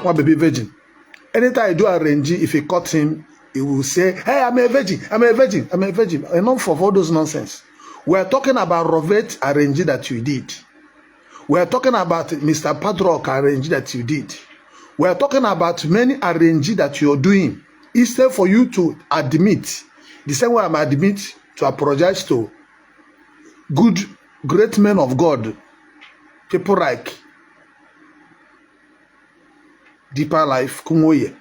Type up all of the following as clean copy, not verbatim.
one baby virgin. Anytime I do arrange, if he caught him, he will say, hey, I'm a virgin, I'm a virgin, I'm a virgin. Enough of all those nonsense. We are talking about Rovet arrange that you did. We are talking about Mr. Padrock arrange that you did. We are talking about many arrange that you're doing. Instead for you to admit, the same way I'm admit to apologize to good, great men of God, people like Deeper Life, Kumoye,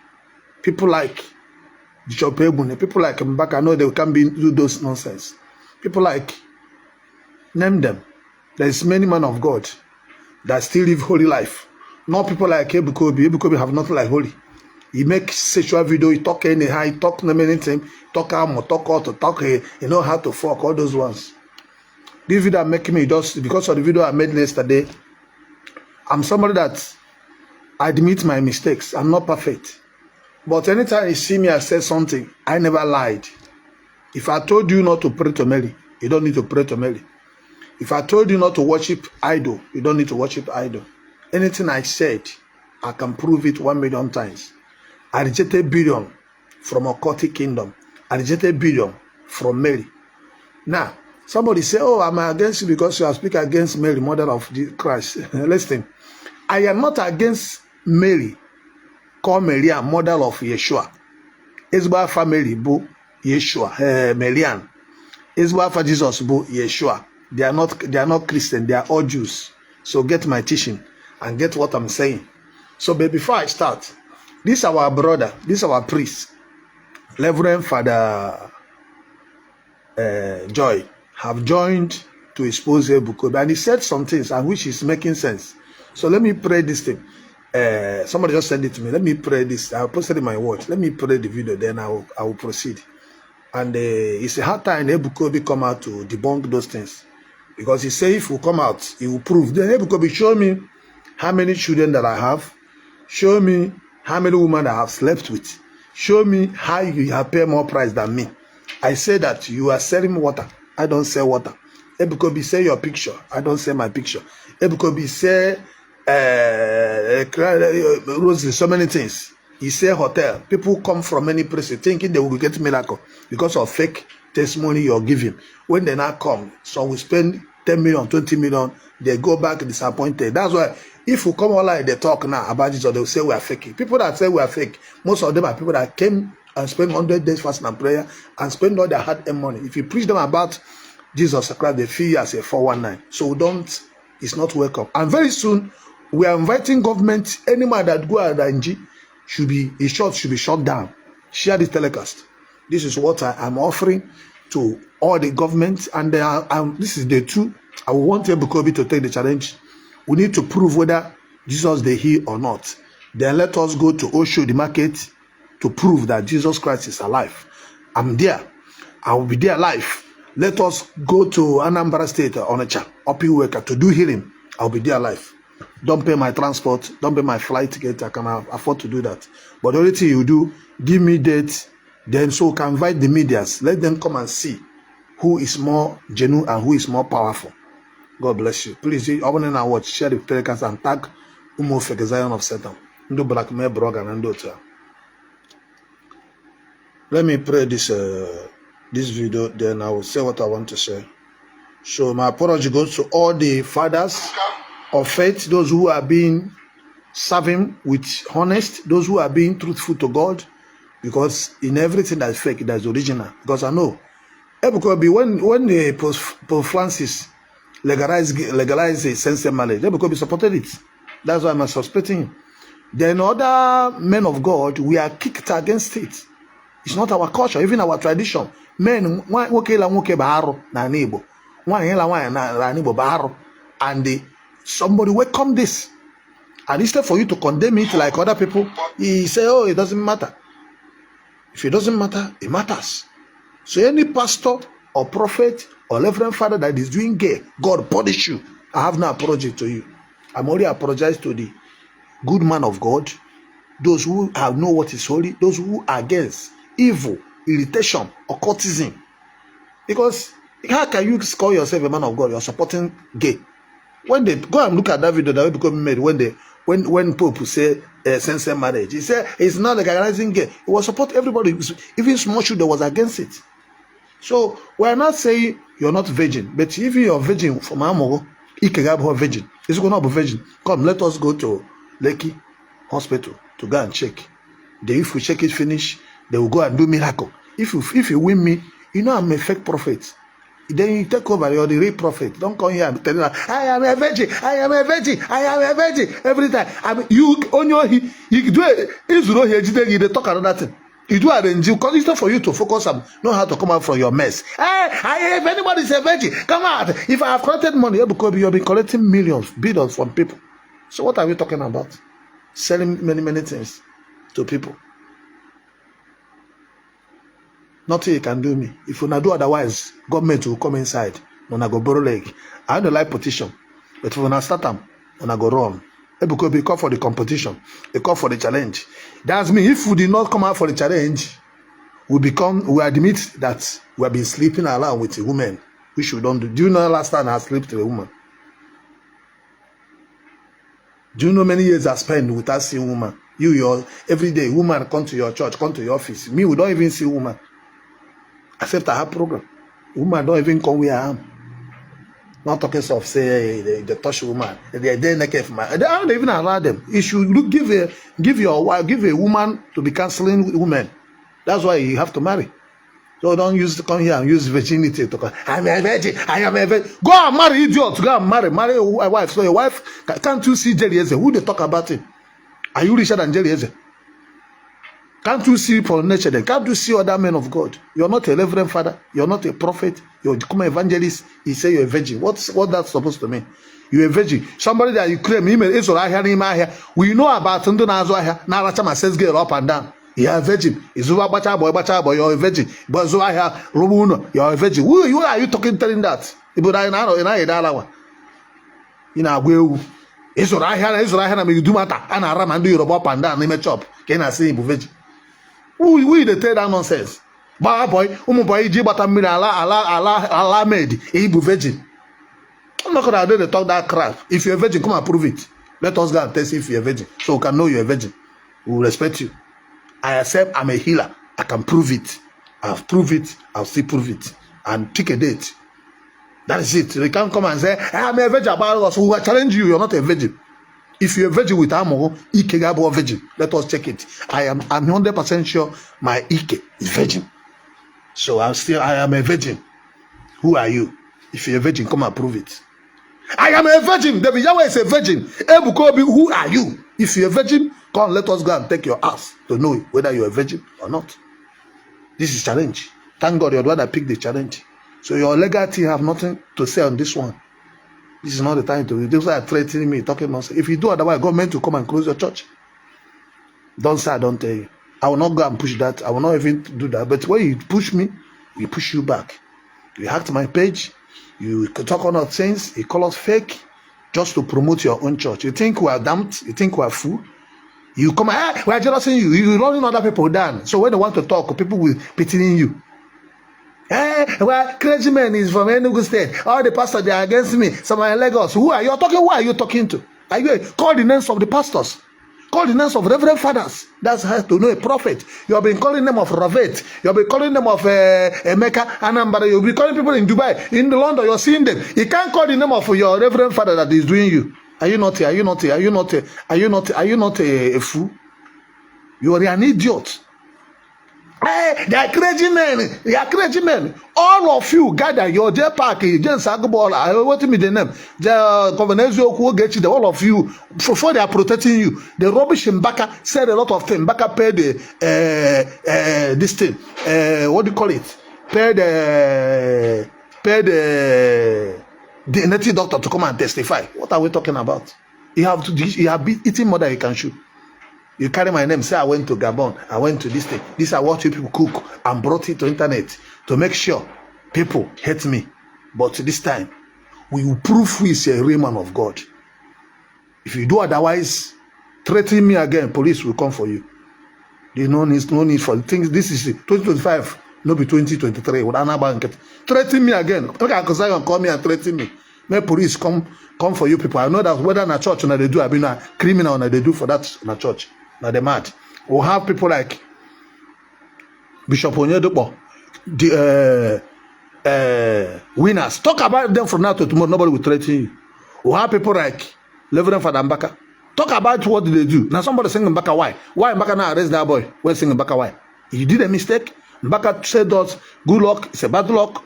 people like Bishop Ebune, people like Mbaka, I know they can't do those nonsense. People like, name them. There's many men of God that still live holy life. Not people like Ebuka Obi. Ebuka Obi have nothing like holy. He make sexual video, he talk anyhow, he talk anything, talk amo, talk out, talk, you know how to fuck, all those ones. This video making me just, because of the video I made yesterday, I'm somebody that I admit my mistakes. I'm not perfect. But anytime you see me, I say something, I never lied. If I told you not to pray to Mary, you don't need to pray to Mary. If I told you not to worship idol, you don't need to worship idol. Anything I said, I can prove it 1 million times. I rejected billion from occultic kingdom. I rejected billion from Mary. Now, somebody say, oh, I'm against you because you are speaking against Mary, mother of Christ. Listen, I am not against Mary, call Maria mother of Yeshua. Ezba family bu Yeshua, Marian. Ezba for Jesus bu Yeshua. They are not Christian, they are all Jews. So get my teaching and get what I'm saying. So but before I start, this is our brother, this is our priest, Reverend Father Joy, have joined to expose Ebuka Obi, and he said some things and which is making sense. So let me pray this thing. Somebody just sent it to me. Let me pray this. I'll post it in my watch. Let me pray the video, then I will proceed. And it's a hard time Ebuka Obi come out to debunk those things. Because he said if we come out, he will prove. Then Ebuka Obi show me how many children that I have. Show me how many women I have slept with. Show me how you have paid more price than me. I say that you are selling water. I don't sell water. Ebuka Obi say your picture. I don't sell my picture. Ebuka Obi say Rosary, so many things. He say hotel. People come from many places thinking they will get miracle because of fake testimony you're giving. When they now come, so we spend 10 million, 20 million, they go back disappointed. That's why if we come online, they talk now about this, or they'll say we are faking. People that say we are fake, most of them are people that came and spent 100 days fasting and prayer and spend all their hard-earned money. If you preach them about Jesus Christ, they feel you as a 419. So don't, it's not welcome. And very soon, we are inviting government, any man that go at NG should be shut down. Share this telecast. This is what I'm offering to all the government, and this is day 2. I want Ebuka Obi to take the challenge. We need to prove whether Jesus they heal or not. Then let us go to Osho the market to prove that Jesus Christ is alive. I'm there. I will be there live. Let us go to Anambra State, Onitsha, Opiweka to do healing. I'll be there live. Don't pay my transport. Don't pay my flight ticket. I can afford to do that. But the only thing you do, give me dates. Then so we can invite the medias. Let them come and see who is more genuine and who is more powerful. God bless you. Please, I want to watch, share the telecast and tag Umo Zion of Satan. Do blackmail blog and do it. Let me pray this video, then I will say what I want to say. So my apology goes to all the fathers of faith, those who are being serving with honest, those who are being truthful to God, because in everything that's fake, that's original. Because I know, Ebuka Obi, when the Pope Francis legalized the same-sex marriage, Ebuka Obi supported it. That's why I'm suspecting him. Then other men of God, we are kicked against it. It's not our culture, even our tradition. Men, and somebody welcome this. And instead for you to condemn it like other people, he say, oh, it doesn't matter. If it doesn't matter, it matters. So any pastor or prophet or reverend father that is doing gay, God punish you. I have no apology to you. I'm already apologized to the good man of God, those who know what is holy, those who are against evil, irritation, occultism. Because how can you call yourself a man of God? You're supporting gay. When they go and look at that video that Ebuka Obi made when Pope say same-sex marriage, he said it's not legalizing gay. It was support everybody. Even small children was against it. So we are not saying you're not virgin, but if you're virgin from Amogo, Ikegabo virgin, it's going to be virgin. Come, let us go to Lekki Hospital to go and check. Then if we check it finish, they will go and do miracle. If you win me, you know I'm a fake prophet. Then you take over, you're the real prophet. Don't come here and tell me, I am a virgin, I am a virgin, I am a virgin. Every time. I mean, you on your you do it, Israel here, they talk another thing. You do arrange because it's not for you to focus and know how to come out from your mess. Hey, if anybody is a virgin, come out. If I have collected money, because you've been collecting millions, billions from people. So what are we talking about? Selling many things to people. Nothing you can do me. If you not do otherwise, government will come inside. When I go borrow leg. I don't like petition. But if you not start them, when I go wrong. Ebuka Obi call for the competition. They call for the challenge. That's me. If we did not come out for the challenge, we admit that we have been sleeping around with a woman, which we don't do. Do you know last time I slept with a woman? Do you know many years I spent without seeing a woman? Every day, woman come to your church, come to your office. Me, we don't even see a woman. Except I have program. Woman don't even come where I am. Not talking of say they touch woman. They naked for my. They don't even allow them. You should give a woman to be counseling women. That's why you have to marry. So don't come here and use virginity to come. I'm a virgin. I am a virgin. Go and marry, idiot. Go and marry a wife. So your wife can't you see Jerry Eze? Who they talk about him? Are you richer than Jerry Eze? Can't you see for nature then? Can't you see other men of God? You're not a reverend father. You're not a prophet. You're become an evangelist. He say you're a virgin. What that's supposed to mean? You're a virgin. Somebody that you claim we know about Narachama says girl up and down. You're a virgin. You're a virgin. But you're a virgin. Who are you talking telling that? You do matter. And I do your up and down. Name a chop. Can I say virgin? We the tell that nonsense. But boy, boy, Jibata Allah made Igbo virgin. I'm not gonna do the talk that crap. If you're a virgin, come and prove it. Let us go and test if you're a virgin. So we can know you're a virgin. We will respect you. I accept I'm a healer. I can prove it. I've proved it, I'll still prove it. And pick a date. That is it. They can't come and say, I'm a virgin about us. We will challenge you, you're not a virgin. If you're a virgin with Amo, Ikegabo virgin. Let us check it. I'm 100% sure my Ike is virgin. So I am a virgin. Who are you? If you're a virgin, come and prove it. I am a virgin. David Yahweh is a virgin. Ebuka Obi, who are you? If you're a virgin, come let us go and take your ass to know whether you're a virgin or not. This is challenge. Thank God you're the one that picked the challenge. So your legal team have nothing to say on this one. This is not the time to. Those are threatening me, talking nonsense. If you do otherwise, government will come and close your church. Don't say I don't tell you. I will not go and push that. I will not even do that. But when you push me, we push you back. You hack my page. You talk on other things. You call us fake just to promote your own church. You think we are damned? You think we are fool? You come, we are jealousing you. You're running other people down. So when they want to talk, people will pitying you. Well, clergyman is from Enugu State. All the pastors, they are against me. Some are in Lagos. Who are you talking? Who are you talking to? Are you call the names of the pastors? Call the names of reverend fathers. That's how to know a prophet. You have been calling them of Ravet. You have been calling them of Emeka, Anambra. You'll be calling people in Dubai, in London. You're seeing them. You can't call the name of your reverend father that is doing you. Are you not? Are you not? Are you not? Are you not? Are you not a fool? You are an idiot. They are crazy men. They are crazy men. All of you gather your day park against Agbola. What me the name? The governors who get you. All of you before they are protecting you. The rubbish in Baka said a lot of things. Baka paid this thing. What do you call it? Paid the native doctor to come and testify. What are we talking about? You have been eating more than you can chew. You carry my name, say I went to Gabon, I went to this thing. These are what you people cook and brought it to internet to make sure people hate me. But this time, we will prove who is a real man of God. If you do otherwise, threaten me again, police will come for you. There's no need for things. This is 2025, not be 2023. Threaten me again. Okay, Accusations call me and threaten me. May police come for you people. I know that whether in a church or they do, I mean a criminal or they do for that in a church. Now they mad. We'll have people like Bishop Onyedopo, the winners. Talk about them from now to tomorrow. Nobody will threaten you. We'll have people like Reverend Father Mbaka. Talk about what they do. Now somebody singing Mbaka why? Why Mbaka now arrest that boy? When singing Mbaka why? You did a mistake. Mbaka said that good luck, it's a bad luck.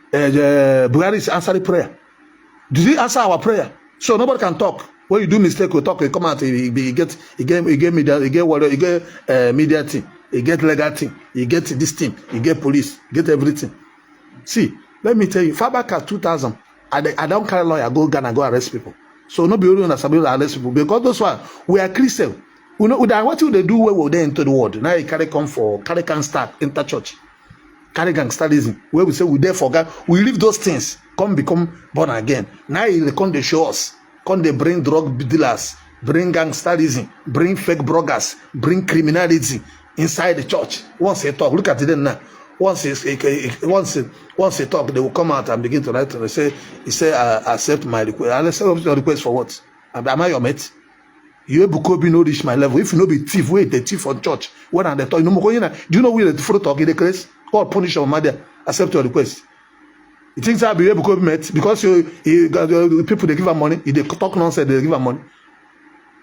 Buhari is answering prayer. Did he answer our prayer? So nobody can talk. When you do mistake, we talk. You come out. You get media. You get water. You get media team. You get legal team. You get this team. You get police. You get everything. See, let me tell you. Far back at 2000, I don't carry lawyer. Go Ghana. Go arrest people. So no be only on arrest people because those one we are Christian. You know what do they do when we there into the world? Now you carry can start enter church. Carry gangsterism, where we say we there for God, we leave those things, become born again. Now they come they show us, come they bring drug dealers, bring gangsterism, bring fake bloggers, bring criminality inside the church. Once they talk, look at them now. Once they talk, they will come out and begin to write and say, accept my request. I accept your request for what? Am I your mate? You Ebuka Obi no reach my level. If you no be thief, wait the thief on church. When are they talk? Do you know where the fruit talk in the case? Or punish your mother, accept your request. You think that be Ebuka Obi met because people they give her money, they talk nonsense, they give her money.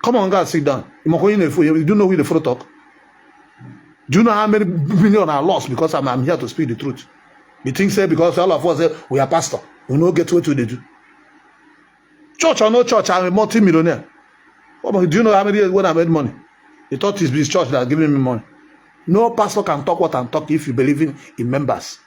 Come on, guys, sit down. You do know where the fruit talk? Do you know how many million are lost because I'm here to speak the truth? You think say because all of us say we are pastor, we no get what they do. Church or no church, I'm a multi-millionaire. Do you know how many years when I made money? You thought it's this church that giving me money. No pastor can talk what I'm talking if you believe in members.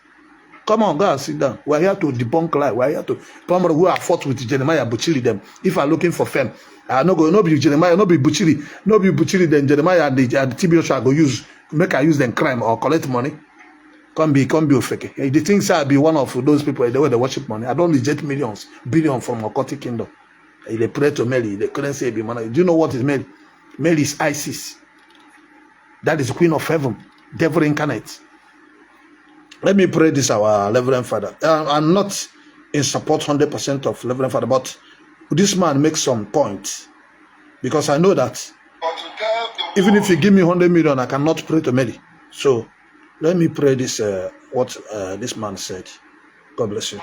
Come on, guys, sit down. We're here to debunk lie. We're here to remember who are fought with Jeremiah Buchiri them. If I'm looking for fame, no be Jeremiah, no be Buchiri, then Jeremiah and the TBO shall go use use them crime or collect money. Can't be fake. The things I'll be one of those people the way they worship money. I don't reject billions from occultic kingdom. They pray to Mary. They couldn't say be money. Do you know what is Mary? Mary is Isis. That is the Queen of Heaven, devil incarnate. Let me pray this, our Reverend Father. I'm not in support 100% of Reverend Father, but this man makes some points. Because I know that even if you give me 100 million, I cannot pray to Mary. So let me pray this, what this man said. God bless you.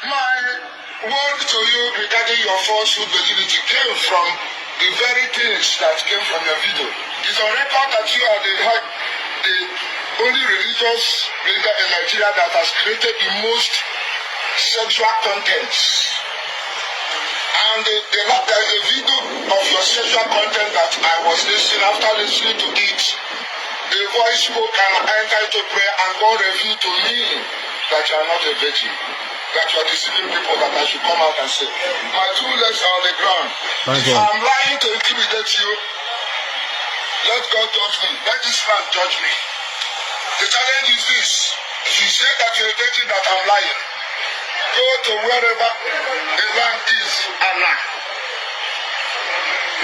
My word to you regarding your falsehood virginity came from the very things that came from your video. It's on record that you are the only religious leader in Nigeria that has created the most sexual contents. And there is a video of your sexual content that I was listening. After listening to it, the voice spoke and I entered into prayer, and God revealed to me that you are not a virgin, that you are deceiving people, that I should come out and say, my two legs are on the ground. If I'm lying to intimidate you, let God judge me. Let this man judge me. The challenge is this. If you say that you're a virgin, that I'm lying, go to wherever the land is and now.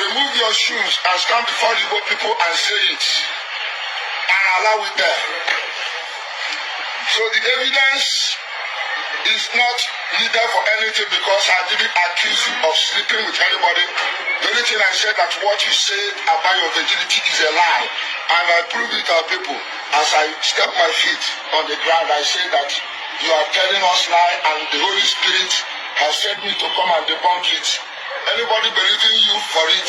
Remove your shoes and stand before the Igbo people and say it. And allow it there. So the evidence is not needed for anything because I didn't accuse you of sleeping with anybody. The only thing I said that what you said about your virginity is a lie. And I proved it to people. As I step my feet on the ground, I say that you are telling us lie and the Holy Spirit has sent me to come and debunk it. Anybody believing you for it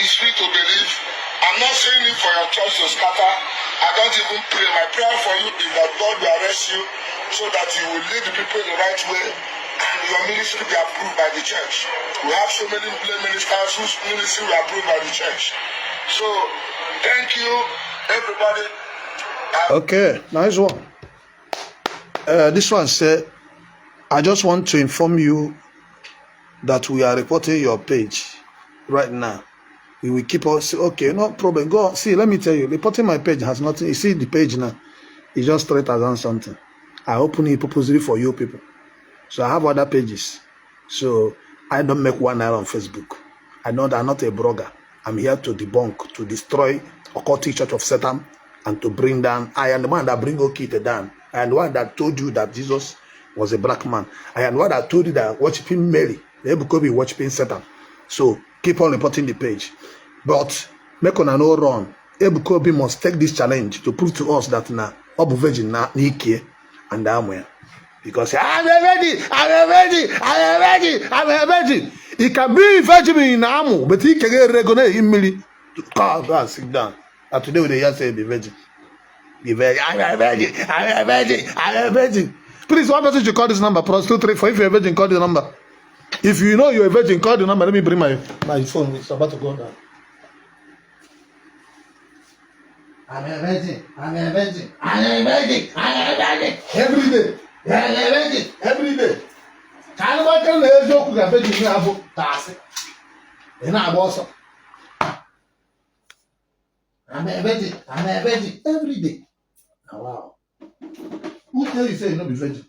is free to believe. I'm not saying it for your church to scatter. I don't even pray. My prayer for you is that God will arrest you so that you will lead the people in the right way and your ministry be approved by the church. We have so many ministers whose ministry will approved by the church. So, thank you, everybody. Okay, nice one. This one said, I just want to inform you that we are reporting your page right now. We will keep us. Okay, no problem. Go on. See, let me tell you, reporting my page has nothing. You see the page now, it's just 3,000 something. I open it purposely for you people. So I have other pages. So I don't make one naira on Facebook. I know that I'm not a blogger. I'm here to debunk, to destroy occultic church of Satan, and to bring down. I am the one that bring Okite down. I am the one that told you that Jesus was a black man. And what I told you that worshiping Mary, Ebuka Obi worshiping Satan. So keep on reporting the page. But make on no run. Ebuka Obi must take this challenge to prove to us that na Obu virgin na Nike and Amway. Because I'm a virgin, I'm a virgin, I'm a virgin, I'm a virgin. He can be virgin in Amu, but he can get regular immediately to go and sit down. And today they just say be virgin. Be virgin, I'm a virgin, I'm a virgin, I'm a virgin. Please, one person should call this number, +234. If you're a virgin, call the number. If you know you're a virgin, call the number. Let me bring my phone. It's about to go down. I'm a virgin, I'm a virgin, I'm a virgin, I'm a virgin. Every day. I'm a virgin, every day. I'm a virgin, I'm a virgin, every day. Oh, wow. Who tell you say you not be virgin?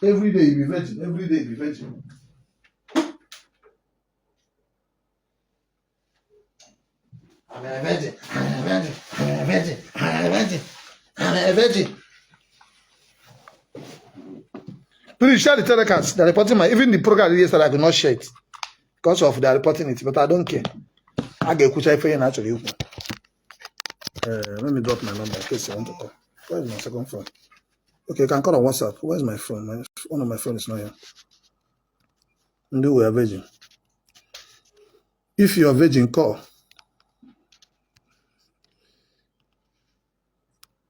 Every day you be virgin, every day you be virgin. I'm a virgin, I'm a virgin, I'm a virgin, I'm a virgin, I'm a virgin. Please share the telecast. They're reporting even the program yesterday, I could not share it because of their reporting it, but I don't care. I get kucha for you naturally. Let me drop my number in case you want to call. Where is my second phone? Okay, you can call on WhatsApp. Where's my phone? One of my phones is not here. Do we are virgin? If you are virgin, call.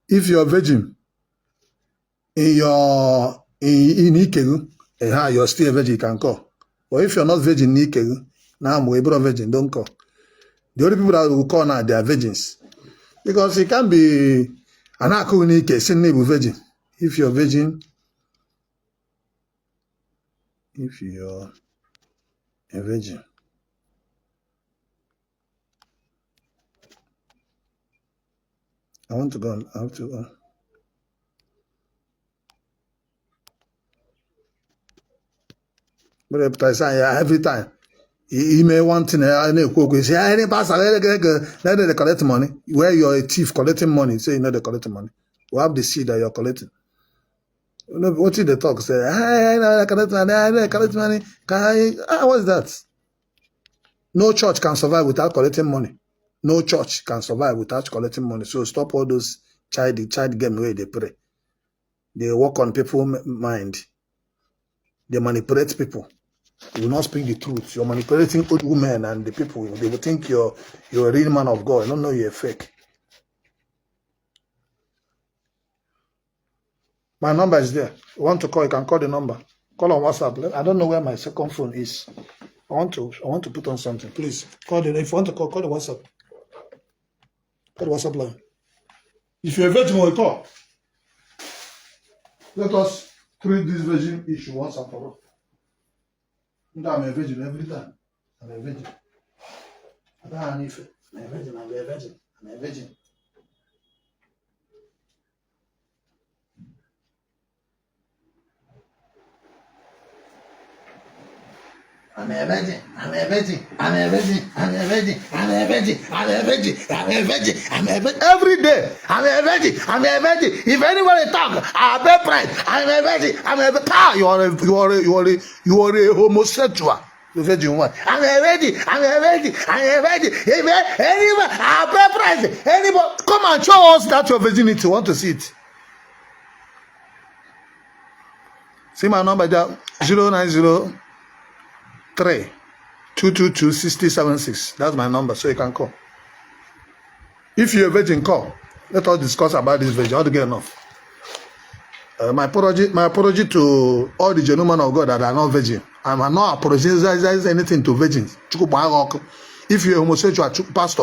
If you are virgin in Ikegu, you're still a virgin, you can call. But if you're not virgin in Ikegu, now I'm a virgin, don't call. The only people that will call now, they are virgins. Because it can be an Akunike, same name with virgin. If you're virgin, if you're a virgin. I want to go, I have to go. But every time, he may want to say, any pastor, let them collect money. Where you're a thief collecting money, say you know they collect money. We have the seed that you're collecting. You know, what did they talk? Say, I know they collect money, I know they collect money. What's that? No church can survive without collecting money. No church can survive without collecting money. So stop all those child game where they pray. They work on people's mind. They manipulate people. You will not speak the truth. You're manipulating old women and the people. They will think you're a real man of God. They don't know you're fake. My number is there. You want to call, you can call the number. Call on WhatsApp. I don't know where my second phone is. I want to put on something. Please call the. If you want to call the WhatsApp. Call the WhatsApp line. If you're a virgin, we'll call. Let us treat this virgin issue once and for all. I'm a virgin every time. I'm a virgin. I don't have anything. I'm a virgin. I'm a virgin. I'm a virgin. I'm a virgin. I'm a virgin. I'm a virgin. I'm a virgin. I'm a virgin. I'm a virgin. I'm a virgin. I'm a virgin. Every day, I'm a virgin. I'm a virgin. If anybody talk, I pay price. I'm a virgin. I'm a virgin. You are a homosexual. The virgin one. I'm a virgin. I'm a virgin. I'm a virgin. If anybody, I pay price. Anybody, come and show us that your virginity. Want to see it? See my number there. 090. 222-6076. That's my number, so you can call. If you're a virgin, call. Let us discuss about this virgin. How to get enough? My apology to all the gentlemen of God that are not virgin. I'm not apologizing anything to virgins. If you're a homosexual pastor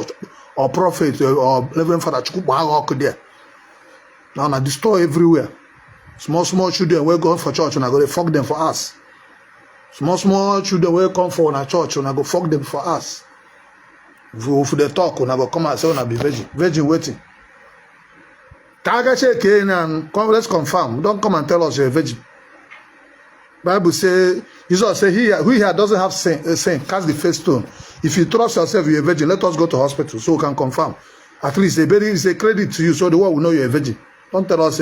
or prophet or reverend father, there. Now I destroy everywhere. Small children will go for church and I go to fuck them for us. Small children will come for our church and I go fuck them for us. If they talk, and I go come and say, I be virgin. Virgin waiting. Let's confirm. Don't come and tell us you're a virgin. Bible say, Jesus say, who here doesn't have sin, cast the first stone. If you trust yourself you're a virgin, let us go to hospital so we can confirm. At least it's a credit to you so the world will know you're a virgin. Don't tell us,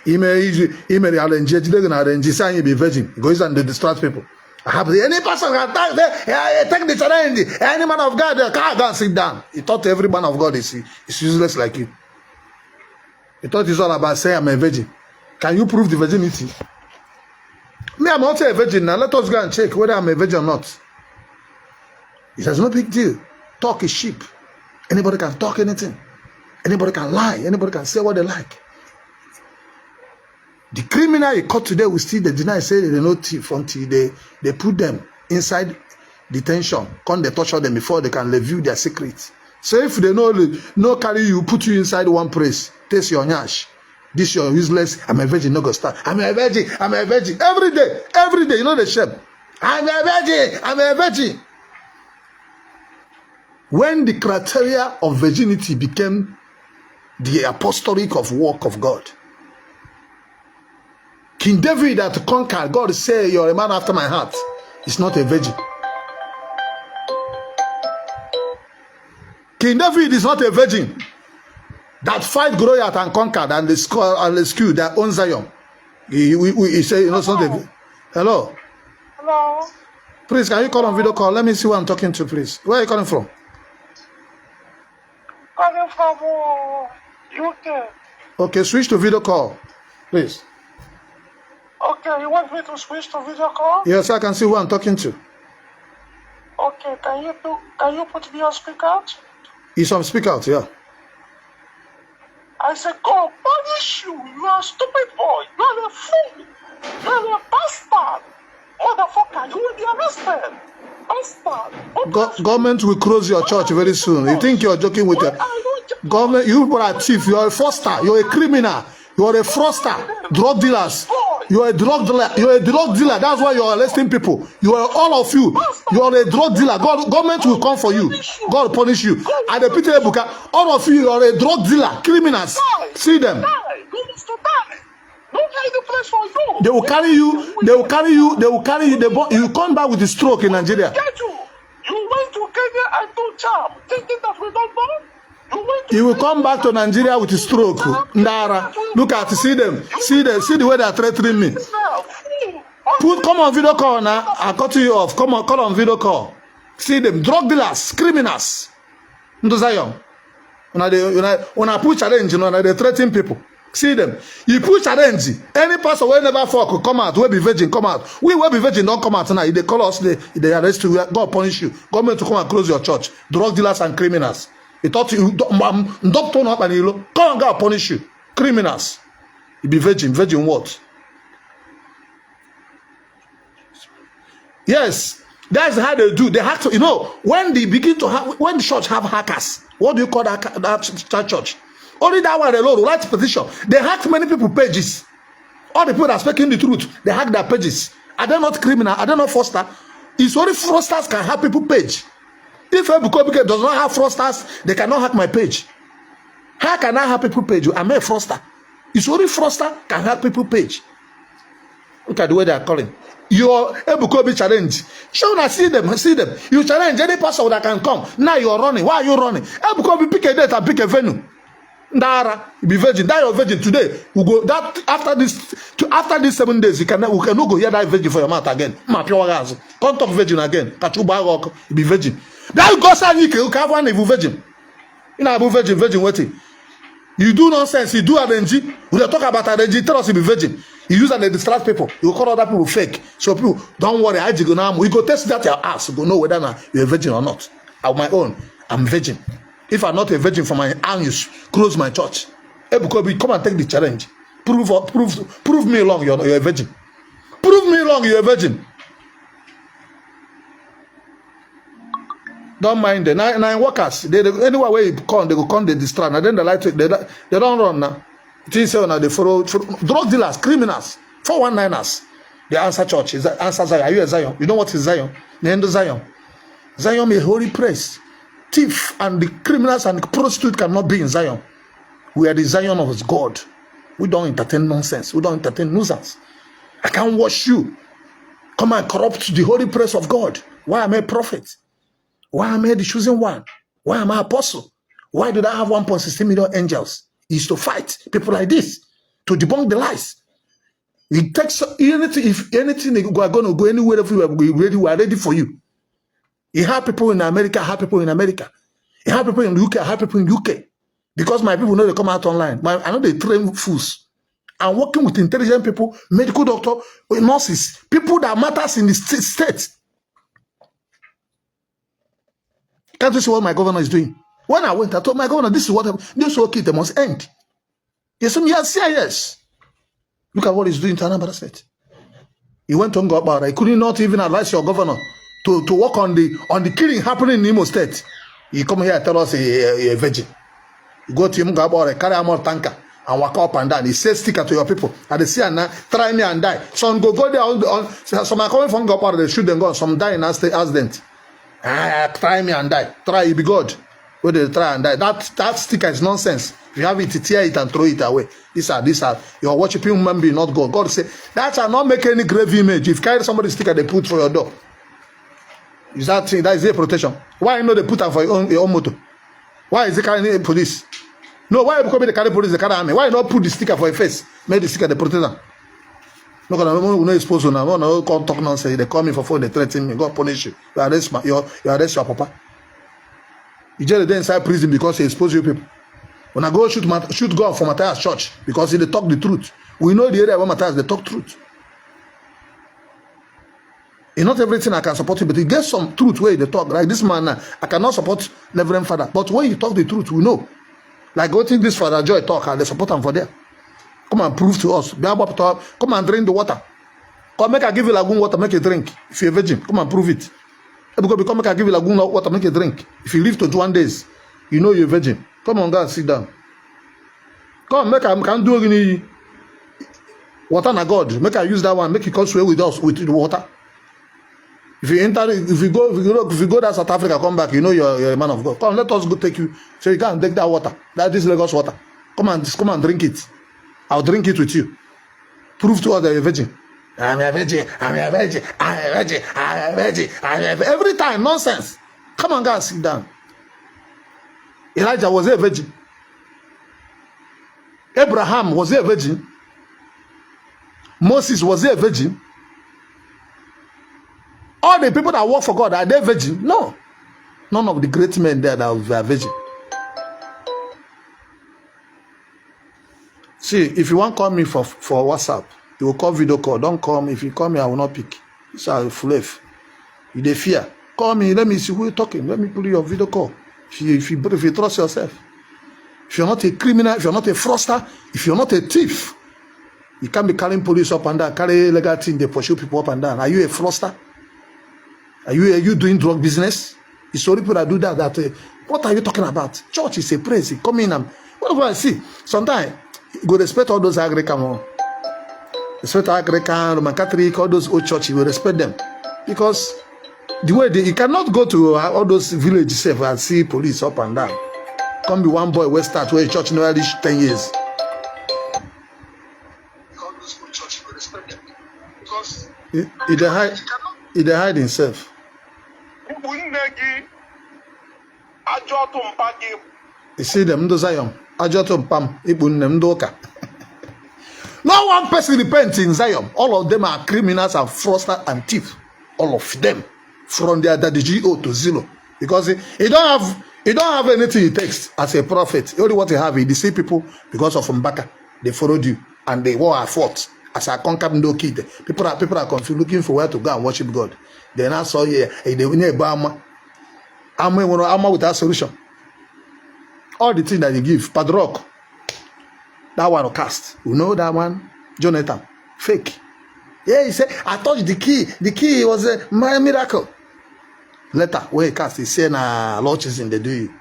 email arrange, say be virgin. Goes and they distract people. I have any person can take the challenge. Any man of God, can't go and sit down. He thought every man of God is useless like you. He thought it's all about saying I'm a virgin. Can you prove the virginity? Me, I'm not a virgin now. Let us go and check whether I'm a virgin or not. It has no big deal. Talk is cheap. Anybody can talk anything. Anybody can lie. Anybody can say what they like. The criminal you caught today will still deny, say they no thief until they put them inside detention. Come they torture them before they can reveal their secrets. So if they no carry you, put you inside one place, taste your nyash. This you're useless. I'm a virgin, no go start. I'm a virgin. I'm a virgin. Every day, you know the shape. I'm a virgin. I'm a virgin. When the criteria of virginity became the apostolic of work of God, King David that conquered, God say, you're a man after my heart. He's not a virgin. King David is not a virgin that fight Goliath and conquered and rescued their own Zion. He say, you know, it's not a... Hello? Hello? Please, can you call on video call? Let me see who I'm talking to, please. Where are you calling from? Calling from UK. Okay, switch to video call, please. Okay, you want me to switch to video call? Yes, I can see who I'm talking to. Okay, can you put me on speaker? He's on speak out, yeah. I said, God punish you. You are a stupid boy. You are a fool. You are a bastard. Motherfucker, you will be arrested. Bastard. Government will close your church very soon. You think you're joking with your government? You are a thief. You are a fraudster. You are a criminal. You are a fraudster. Drug dealers. You are a drug dealer. You are a drug dealer. That's why you are arresting people. You are all of you. You are a drug dealer. Government will come for you. God will punish you. And the Peter Ebuka, all of you are a drug dealer, criminals. See them. They will carry you. They will carry you. They will carry you. You come back with a stroke in Nigeria. You went to Kenya and do job, thinking that we don't know. He will come back to Nigeria with a stroke. Ndara. Look at, see them. See the way they are threatening me. Come on video call now. I'll cut you off. Come on, call on video call. See them. Drug dealers, criminals. When I put challenge, they threaten people. See them. You put challenge. Any pastor will never fuck come out. Will be virgin, come out. We will be virgin, don't come out now. If they call us, they arrest you. God punish you. Government to come and close your church. Drug dealers and criminals. He thought you don't turn up and you come and God punish you. Criminals. You be virgin. Virgin what? Yes. That's how they do. They have to, you know, when they begin to have, when the church have hackers, what do you call that church? Only that one alone, right petition. They hack many people pages. All the people that are speaking the truth, they hack their pages. Are they not criminal? Are they not fraudster? It's only fraudsters can hack people page. If Ebuka Obi does not have fraudsters, they cannot hack my page. How can I hack people page? I'm a fraudster. It's only fraudster can hack people page. Look at the way they are calling. Your Ebuka Obi challenge. Show now, see them. You challenge any person that can come. Now you are running. Why are you running? Ebuka Obi pick a date and pick a venue. Ndara, you be virgin. Die your virgin today. We go that after these 7 days. We cannot go hear that virgin for your mouth again. Can't talk virgin again. You be virgin. That God say you can have one evil virgin. You know virgin waiting. You do nonsense. You do RNG. We talk about RNG. Tell us you be virgin. You use that to distract people. You call other people fake. So people don't worry. I go now. We go test that your ass. You go know whether you're a virgin or not. On my own, I'm virgin. If I'm not a virgin for my anus, close my church. Ebuka Obi, come and take the challenge. Prove me wrong. You're a virgin. Prove me wrong. You're a virgin. Don't mind them. Nine workers. Anywhere where you come, they go come, they distract. And then they like to, they don't run now. Things say now they follow drug dealers, criminals, 419ers. They answer church. Answer Zion. Are you a Zion? You know what is Zion? The end of Zion. Zion is a holy place. Thief and the criminals and the prostitute cannot be in Zion. We are the Zion of God. We don't entertain nonsense. We don't entertain nuisance. I can't wash you. Come and corrupt the holy place of God. Why am I a prophet? Why am I the chosen one? Why am I an apostle? Why did I have 1.16 million angels? It's to fight people like this. to debunk the lies. It takes anything. If anything, you are going to go anywhere, we are ready for you. You have people in America, have people in America. You have people in the UK, have people in the UK. Because my people know they come out online. I know they train fools. I'm working with intelligent people, medical doctor, nurses, people that matters in the state. Can't you see what my governor is doing? When I went, I told my governor, this is what this okay, they must end. He said, yes. Look at what he's doing to another state. He went to Ngobara. He couldn't not even advise your governor to work on the killing happening in Imo State. He come here and tell us a virgin. You go to Ngobara, carry a more tanker and walk up and down. He says sticker to your people. And they say, try me and die. Some go there. Some are coming from Ngobara, they shoot them go. Some die in accident. Try me and die. Try, you be God. Where they try and die. That sticker is nonsense. If you have it, tear it and throw it away. These are you are worshiping human being, not God. God say that shall not make any grave image. If you carry somebody's sticker, they put for your door. Is that is a protection? Why not they put up for your own motor? Why is it carrying police? No, why because they carry police, they carry army? Why not put the sticker for your face? Make the sticker the protector. No, no expose you now. No, can't talk nonsense. They call me for phone, they threaten me. God punish you. You arrest your papa. You just inside prison because he exposed you people. When I go shoot God for Matthias church because they talk the truth. We know the area where Matthias they talk truth. It's not everything I can support you, but you get some truth where they talk. Like this man now, I cannot support Reverend Father, but when you talk the truth, we know. Like go think this Father Joy talk and they support him for there. Come and prove to us. Come and drink the water. Come make I give you lagoon water, make you drink. If you're a virgin, come and prove it. Because make I give you lagoon water, make you drink. If you live 21 days, you know you're a virgin. Come on, guys, sit down. Come, make I can do any water na God. Make I use that one. Make it come sway with us with the water. If you go to South Africa, come back. You know you're a man of God. Come, let us go take you. So you can take that water. That is Lagos water. Come and drink it. I'll drink it with you. Prove to us that you're a virgin. I'm a virgin. I'm a virgin. I'm a virgin. I'm a virgin. I'm a virgin. Every time nonsense. Come on, guys, sit down. Elijah was a virgin. Abraham was a virgin. Moses was a virgin. All the people that work for God, are they virgin? No. None of the great men there that were virgin. See, if you want to call me for WhatsApp, you will call video call. Don't call me. If you call me, I will not pick. It's a fluff. You dey fear. Call me. Let me see who you're talking. Let me put your video call. If you trust yourself. If you're not a criminal, if you're not a fraudster, if you're not a thief, you can't be carrying police up and down, carry illegal thing, they pursue people up and down. Are you a fraudster? Are you doing drug business? It's only people that do that. What are you talking about? Church is a praise. Come in and what do I see? Sometimes you go respect all those Anglican, respect Anglican, Roman Catholic, all those old churches, you will respect them. Because the way you cannot go to all those villages and see police up and down. Come be one boy where start where church never reach 10 years. All those old churches will respect them. Because he hide himself. You see them, those Zion. No one person repents in Zion. All of them are criminals and fraudsters and thieves. All of them. From their daddy GO to zero. Because he don't have anything he takes as a prophet. Only what he have, he deceive people because of Mbaka. They followed you and they were fought. As I conquered no kid. People are confused looking for where to go and worship God. They now saw here, they need Bama. I'm without solution. All the things that you give, Padrock, that one will cast. You know that one? Jonathan, fake. Yeah, he said, I touched the key. The key was a miracle. Later, when he cast, he said, launches in the do you.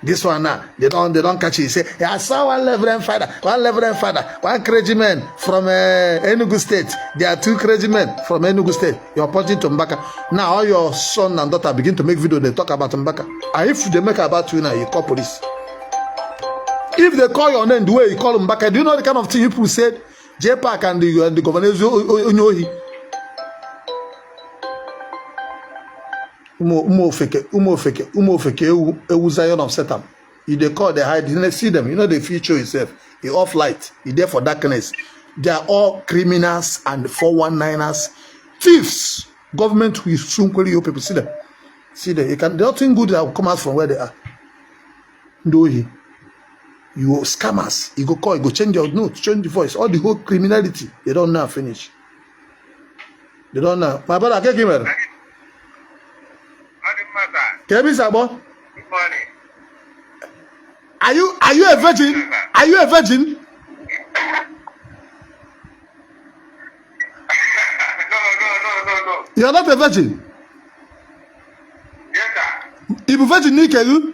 This one now, they don't catch it. He say, I saw one reverend father, one clergyman from Enugu State. There are two clergymen from Enugu State. You're pointing to Mbaka. Now all your son and daughter begin to make video, they talk about Mbaka. And if they make about you now, you call police. If they call your name the way you call Mbaka, do you know the kind of thing people said? J-Park and the governor Onyohi. Umo feke Zion of Satan. If they call, they hide. You see them. You know they feature yourself. he off light, he there for darkness. They are all criminals and 419ers, thieves. Government will soon call you people. See them. See them. You can nothing good that will come out from where they are. Do he? You scammers. You go call, you go change your note, change the voice. All the whole criminality. They don't know finish. They don't know. My brother, get him. Can you Sabo? Good morning. Are you a virgin? Are you a virgin? No. You are not a virgin. Yes, sir. If you virgin, you?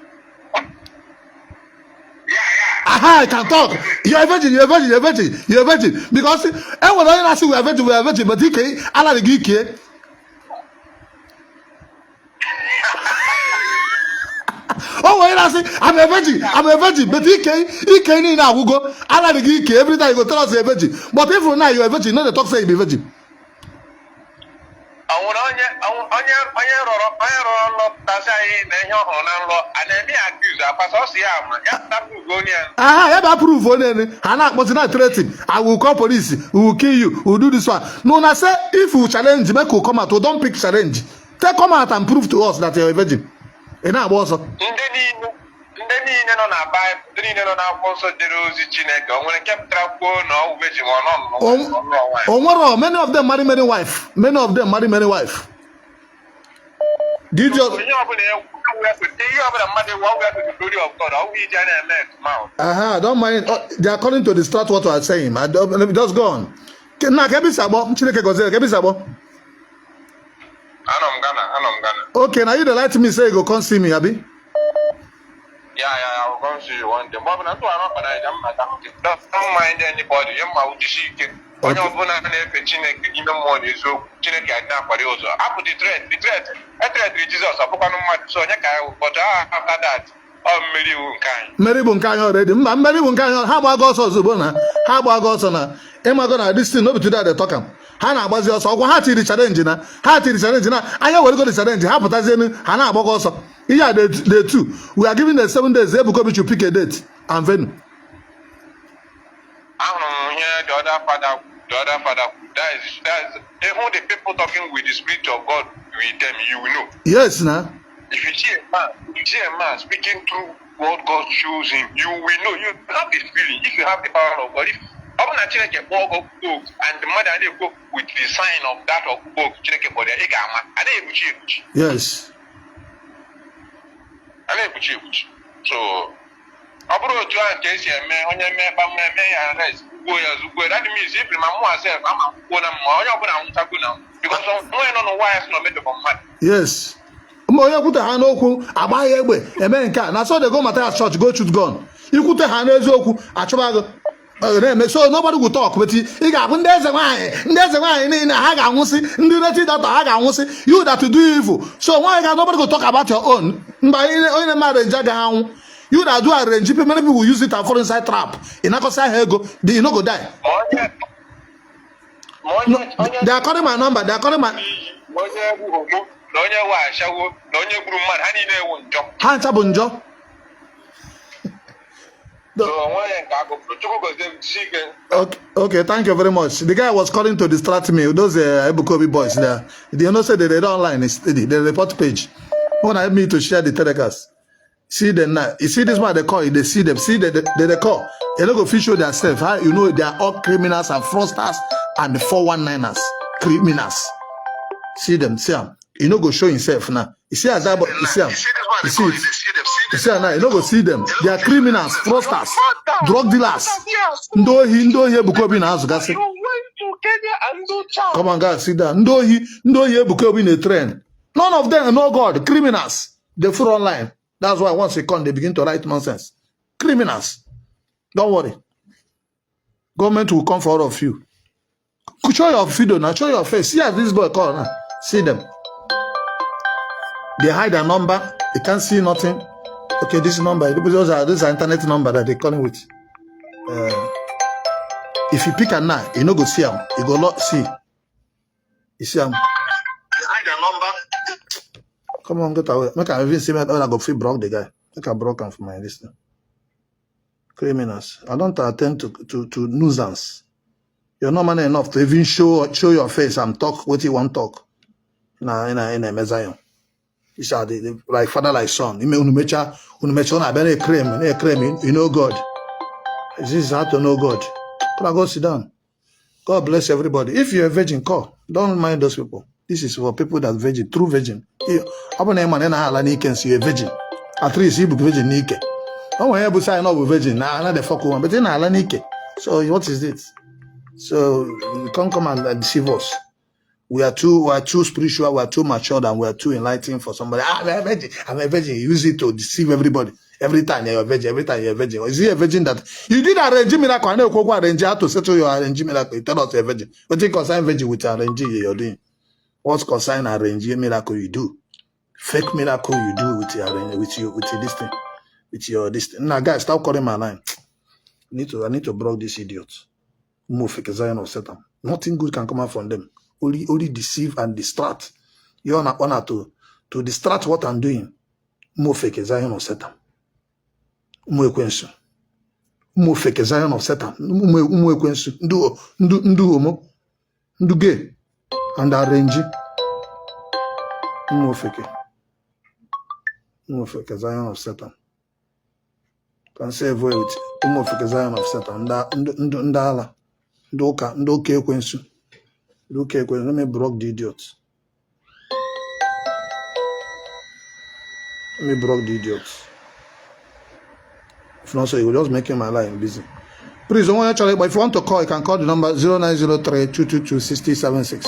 Yeah. Aha, I can talk. You are a virgin. You are a virgin. You are a virgin. You are a virgin. Because everyone else we are virgin. We are virgin. But he can't. Allah the geek. Oh, when I say I'm a virgin, but he can't in our go. Allah the geek. Every time you go tell us you're a virgin. But if now you are a virgin, not the talk say you be virgin. I approve on any. I was not threatening. I will call police. We will kill you. We will do this one. No, I say if you challenge, make you come out. Don't pick challenge. Take come out and prove to us that you are a virgin. And I was. Many of them marry many wives. Many of them marry many wives. Did you? Don't mind. They are according to the start what I are saying. Let me just go on. Now, okay, now you don't like me say you go come see me, Abi? Yeah, I will come see you one day. But I'm not don't mind anybody. When you're born and a chinek, you know more is so chinek at that, but also after the threat, I threat with Jesus. I put on my son, but after that, Mary Bunkai already. Mary Bunkai, how about God's Zubona? How about God's honor? Am I gonna this thing over to that? They talk him. Hannah was your so how to the challenge now? How to the challenge now? I will go to the challenge. How about Hannah Bogoso? Yeah, the two. We are giving the 7 days. Ebuka Obi to pick a date and venue. The other father, that's even the people talking with the Spirit of God with them, you will know. Yes, now. If you see a man speaking through what God shows him, you will know. You have the feeling. If you have the power of God, if I'm not checking a book of book and the mother they go with the sign of that of book, checking for the egama, and they will. Yes. And they will. So, I brought you and case here, man, on your man, and rest. That means if my mother said, I'm going to because I'm going on why it's not made of money. Yes. Moya put a hand oku, abaye egbe, eme nka. Na so they go Matthias church, go shoot gun. You put a hand ezoku, achoba so nobody will talk, but he got when there's a why in ha ga nwusi, ndi native doctor ha ga nwusi, you that to do evil. So why can nobody go talk about your own? Mba in marriage ga hanwu. You that do arrange, many people will use it and fall inside trap. In Akosa Hego, you no go die. No, they are calling my number, they are calling my Hanchabunjo. Okay, thank you very much. The guy was calling to distract me. Those Ebuka Obi boys there. They know say they don't online, the report page. When I help me to share the telecast. See them now. You see this one they call it, they see them. See they call. They don't go fish show themselves. How you know they are all criminals and fraudsters and the 419ers. Criminals. See them, see them. You know go show himself now. You see as that you see them. You see it. You see now, you know go see them. They are criminals, fraudsters, drug dealers. Ndo here Ebuka Obi na azu gasi. Come on guys, see that. Ndo here Ebuka Obi in a train. None of them know God. Criminals. They full online. That's why once they come, they begin to write nonsense. Criminals. Don't worry. Government will come for all of you. Show your video now. Show your face. See how this boy call now. See them. They hide their number. They can't see nothing. Okay, this number. This is an internet number that they're calling with. If you pick a now, you no go see them. You go not see. You see them. They hide their number. Come on, get away. Make I even see me. I go free broke the guy. Make I broke him for my listener. Criminals. I don't attend to nuisance. You're not man enough to even show your face and talk what you want to talk. In a Messiah. These are the like father, like son. You know God. This is how to know God. Go sit down. God bless everybody. If you're a virgin, call. Don't mind those people. This is for people that virgin, true virgin. You're a virgin. At least you be virgin Nike. Don't want to sign up with virgin. Nah, the fuck one. But then I Nike. So what is it? So you can't come and deceive us. We are too spiritual, we are too mature, and we are too enlightened for somebody. I'm a virgin. I'm a virgin. You use it to deceive everybody. Every time you're a virgin, every time you're a virgin. Is he a virgin that you did arrange miracle? I know you arrange how to settle your arrange miracle. You tell us you're a virgin. What you concern virgin with arrange you're doing? What's concern arrange miracle you do? Fake miracle you do with your this thing, with your this thing. Now, guys, stop calling my line. I need to block this idiot. Move fake Zion of Satan. Nothing good can come out from them. Only deceive and distract. You're not honor to distract what I'm doing. Move fake Zion of Satan. Move question. Move fake Zion of Satan. Move question. Do homo. Do gay. And arrange. Move fake. Move fake Zion of Satan. Can say avoid it. Move fake Zion of Satan. Ndala. Ndoke question. Okay, let me block the idiot. Let me block the idiot. If not, so you will just make my line busy. Please don't want to, but if you want to call, you can call the number 0903-222-6076.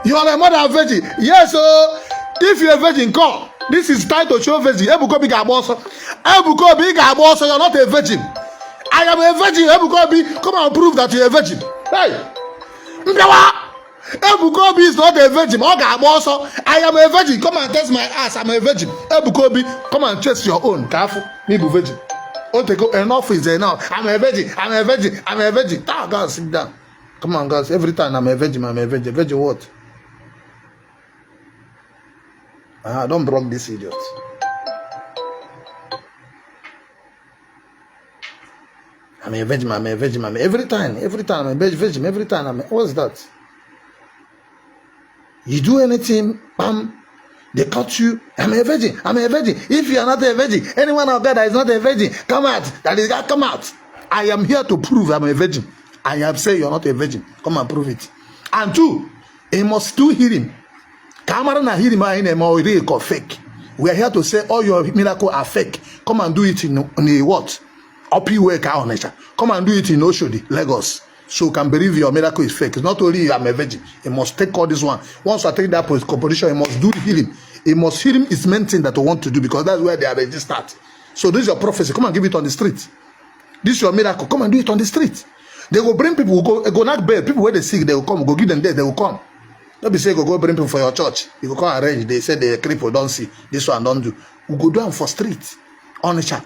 You are a mother virgin. Yes, so if you're a virgin, call. This is time to show virgin. Ebuka Obi Gaboso. Ebuka Obi Gaboso, you're not a virgin. I am a virgin. Ebuka Obi, come and prove that you're a virgin. Hey, Ebuka Obi is not a virgin. I am a virgin. Come and test my ass. I'm a virgin. Ebuka Obi, come and test your own. Careful, me be virgin. Enough is enough. I'm a virgin. I'm a virgin. I'm a virgin. Ah, God, sit down. Come on, guys. Every time I'm a virgin. I'm a virgin. Virgin what? Don't block this idiot. I'm a virgin, I'm a virgin, I'm every time I'm a virgin, every time I'm what's that? You do anything, bam, they cut you. I'm a virgin, I'm a virgin. If you are not a virgin, anyone out there that is not a virgin, come out. That is come out. I am here to prove I'm a virgin. I have said you're not a virgin. Come and prove it. And two, he must do healing. Camera na healing in a more real or fake. We are here to say all your miracles are fake. Come and do it in a what? Come and do it in Oshodi, Lagos. So you can believe your miracle is fake. It's not only I'm a virgin. You must take all this one. Once I take that competition, you must do the healing. You must healing is main thing that you want to do because that's where they are registered. So this is your prophecy. Come and give it on the street. This is your miracle. Come and do it on the street. They will bring people who go knock bed. People where they sick, they will come. Go give them death, they will come. Don't be say go bring people for your church. You go come arrange. They say the cripple don't see. This one don't do. We go down for street. Onitsha.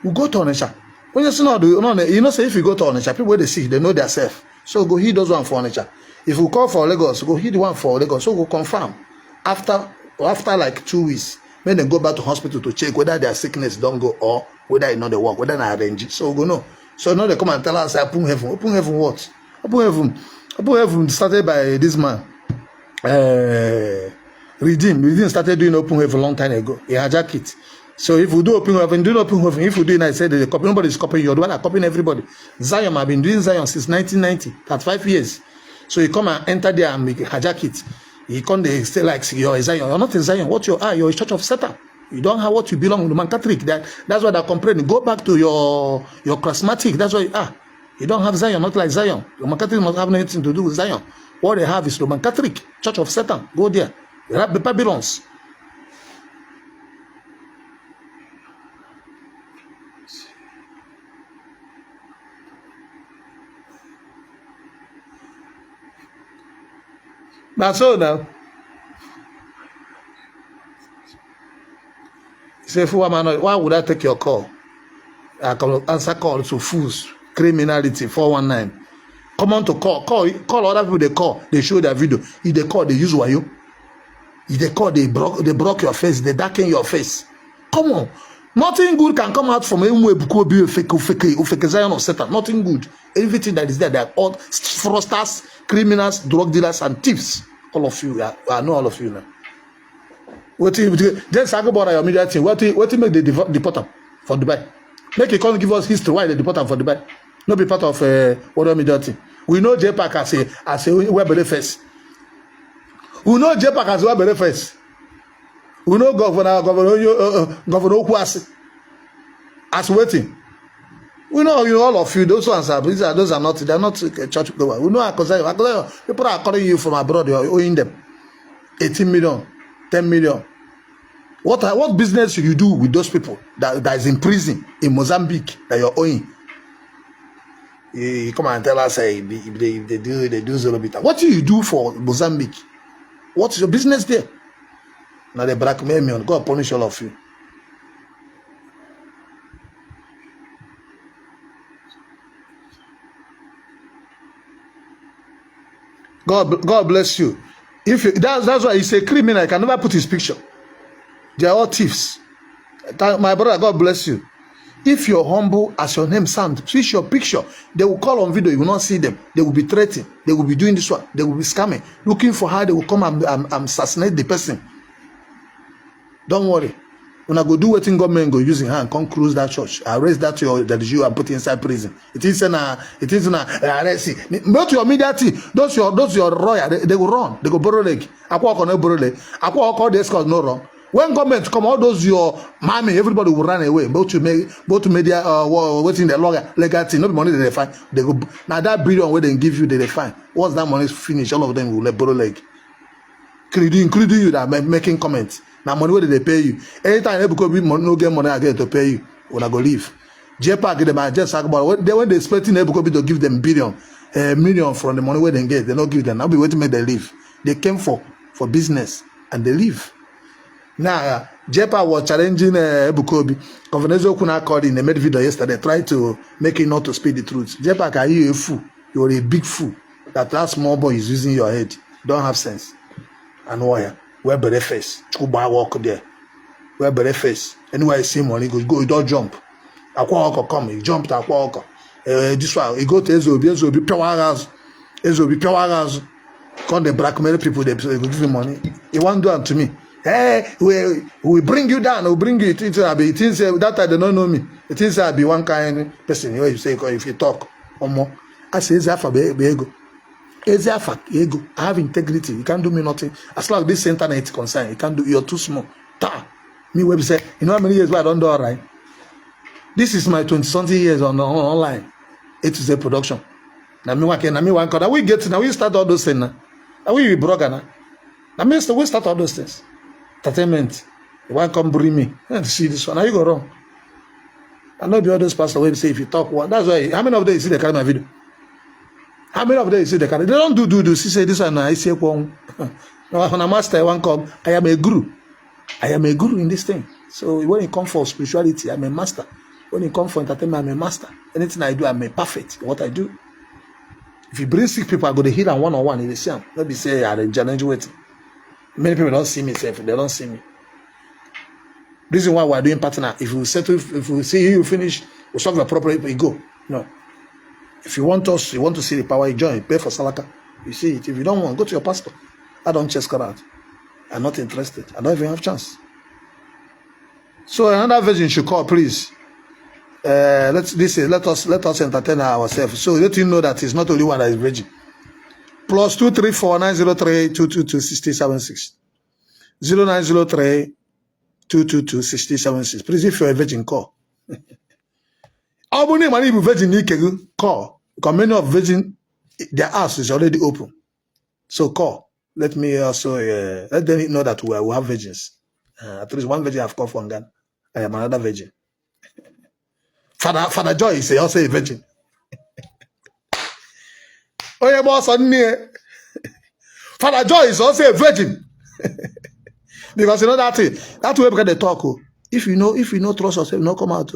We go to Onitsha. When you see say if you go to Onitsha, people where they see, they know their self. So go heal those one for Onitsha. If you call for Lagos, go heal the one for Lagos. So go confirm. After like 2 weeks, when they go back to hospital to check whether their sickness don't go or whether it not they work, whether they arrange it. So go no. So now they come and tell us open heaven. Open heaven what? Open heaven started by this man. Redeem started doing open heaven a long time ago. He hijacked it. So if we do open heaven, if you do it, I said the copy, nobody's copying. You're the one that copying everybody. Zion, I've been doing Zion since 1990, 35 years. So you come and enter there and hijack it. You come there, say like you're a Zion. You're not a Zion. What you are, you're a church of Satan. You don't have what you belong to Roman Catholic. That's why they're complaining. Go back to your charismatic. That's why you are. You don't have Zion, not like Zion. Roman Catholic must have nothing to do with Zion. What they have is Roman Catholic, church of Satan. Go there. They have the Babylons. That's all now. Say, why would I take your call? I can answer call to fools, criminality, 419. Come on to call other people. They call, they show their video. If they call, they use wayo. If they call, they block your face, they darken your face. Come on, Nothing good can come out from Ebuka Obi, fake Zion of Satan. Nothing good. Everything that is there, they are all fraudsters, criminals, drug dealers, and thieves. All of you, I know all of you now. Just talk about your media team. What make they deport them for Dubai? Make you come give us history why they deport them for Dubai. Not be part of what media team. We know JPAC as a web face. We know JPAC as a web face. We know Governor Okwasi as waiting. We know all of you. Those ones are those are not. They are not church people. We know Accusations. People are calling you from abroad. You are owing them 18 million, 10 million. What business should you do with those people that is in prison in Mozambique that you're owing? You come and tell us if they do Zolobita. What do you do for Mozambique? What's your business there? Now they blackmail me on God punish all of you. God bless you. That's why he's a criminal. I can never put his picture. They are all thieves. My brother, God bless you. If you're humble as your name sounds, switch your picture. They will call on video. You will not see them. They will be threatening. They will be doing this one. They will be scamming. Looking for how they will come and assassinate the person. Don't worry. When I go do what in government go using hand, come close that church. Arrest that is you and put inside prison. It is arrest. Go to your media team. Those your lawyer, they will run. They go borrow leg. Akwa no borrow leg. Akwa call the escort no run. When government come, all those your mommy, everybody will run away. Go to media, waiting the lawyer, legal team, not the money they find. They go now that billion where they give you, they find. Once that money is finished, all of them will let borrow leg. Including you that making comments. Now money where they pay you. Anytime Ebuka Obi no get money again to pay you, when I go leave. JPAC them just talk about when they expecting Ebuka Obi to give them million from the money where they get, they not give them. I'll be waiting to make them leave. They came for business and they leave. Now, JPAC was challenging Ebuka Obi. Confrontation Kuna called in the made video yesterday, tried to make it not to speak the truth. JPAC, are you a fool? You're a big fool. That small boy is using your head. Don't have sense. And why? Wear better face. Go buy walk there. Wear better face. Anywhere you see money, go, you don't jump. Aqua come, you jump to Aqua. This one, you go to Ezobi, pure house. Come the blackmail people, they give you money. You want to do it to me? Hey, we bring you down, we'll bring you. It is that I don't know me. It is I be one kind person. You say if you talk or more. I say ego. Ego. I have integrity. You can't do me nothing. As long as this internet is concerned, you can't do. You're too small. Me website. You know how many years I don't do all right. This is my 20-something years on online. It is a production. Now me one call. Now we start all those things now. Now we be blogger now. Now we start all those things. Entertainment. You want to come bring me and see this one. Now you go wrong. I know the others pastor will say if you talk one. That's why. How many of them you see the kind of video? How many of them you see the kind? They don't do. She say this one. I say one. When a master I want come, I am a guru. I am a guru in this thing. So when it comes for spirituality, I'm a master. When it comes for entertainment, I'm a master. Anything I do, I'm a perfect in what I do. If you bring sick people, I go to heal them one-on-one in the same. Let me say I challenge waiting. Many people don't see me, they don't see me. Reason why we're doing partner. If we settle, if we see you finish, we solve your problem, we go. No. If you want to see the power, you join, pay for Salaka. You see it. If you don't want, go to your pastor. I don't chase God out. I'm not interested. I don't even have chance. So another virgin should call, please. Let us entertain ourselves. So let you know that it's not only one that is virgin. Plus 234 903 222 6076 0903 222 6076. Please, if you're a virgin, call. Abone money virgin call. Because many of virgin, their ass is already open. So call. Let me also let them know that we have virgins. At least one virgin have called from Ghana. I am another virgin. Father Joy is also a virgin. Oh yeah, boss on me. Father Joy is also a virgin. Because you know that way because they talk. If you know trust yourself, you not come out.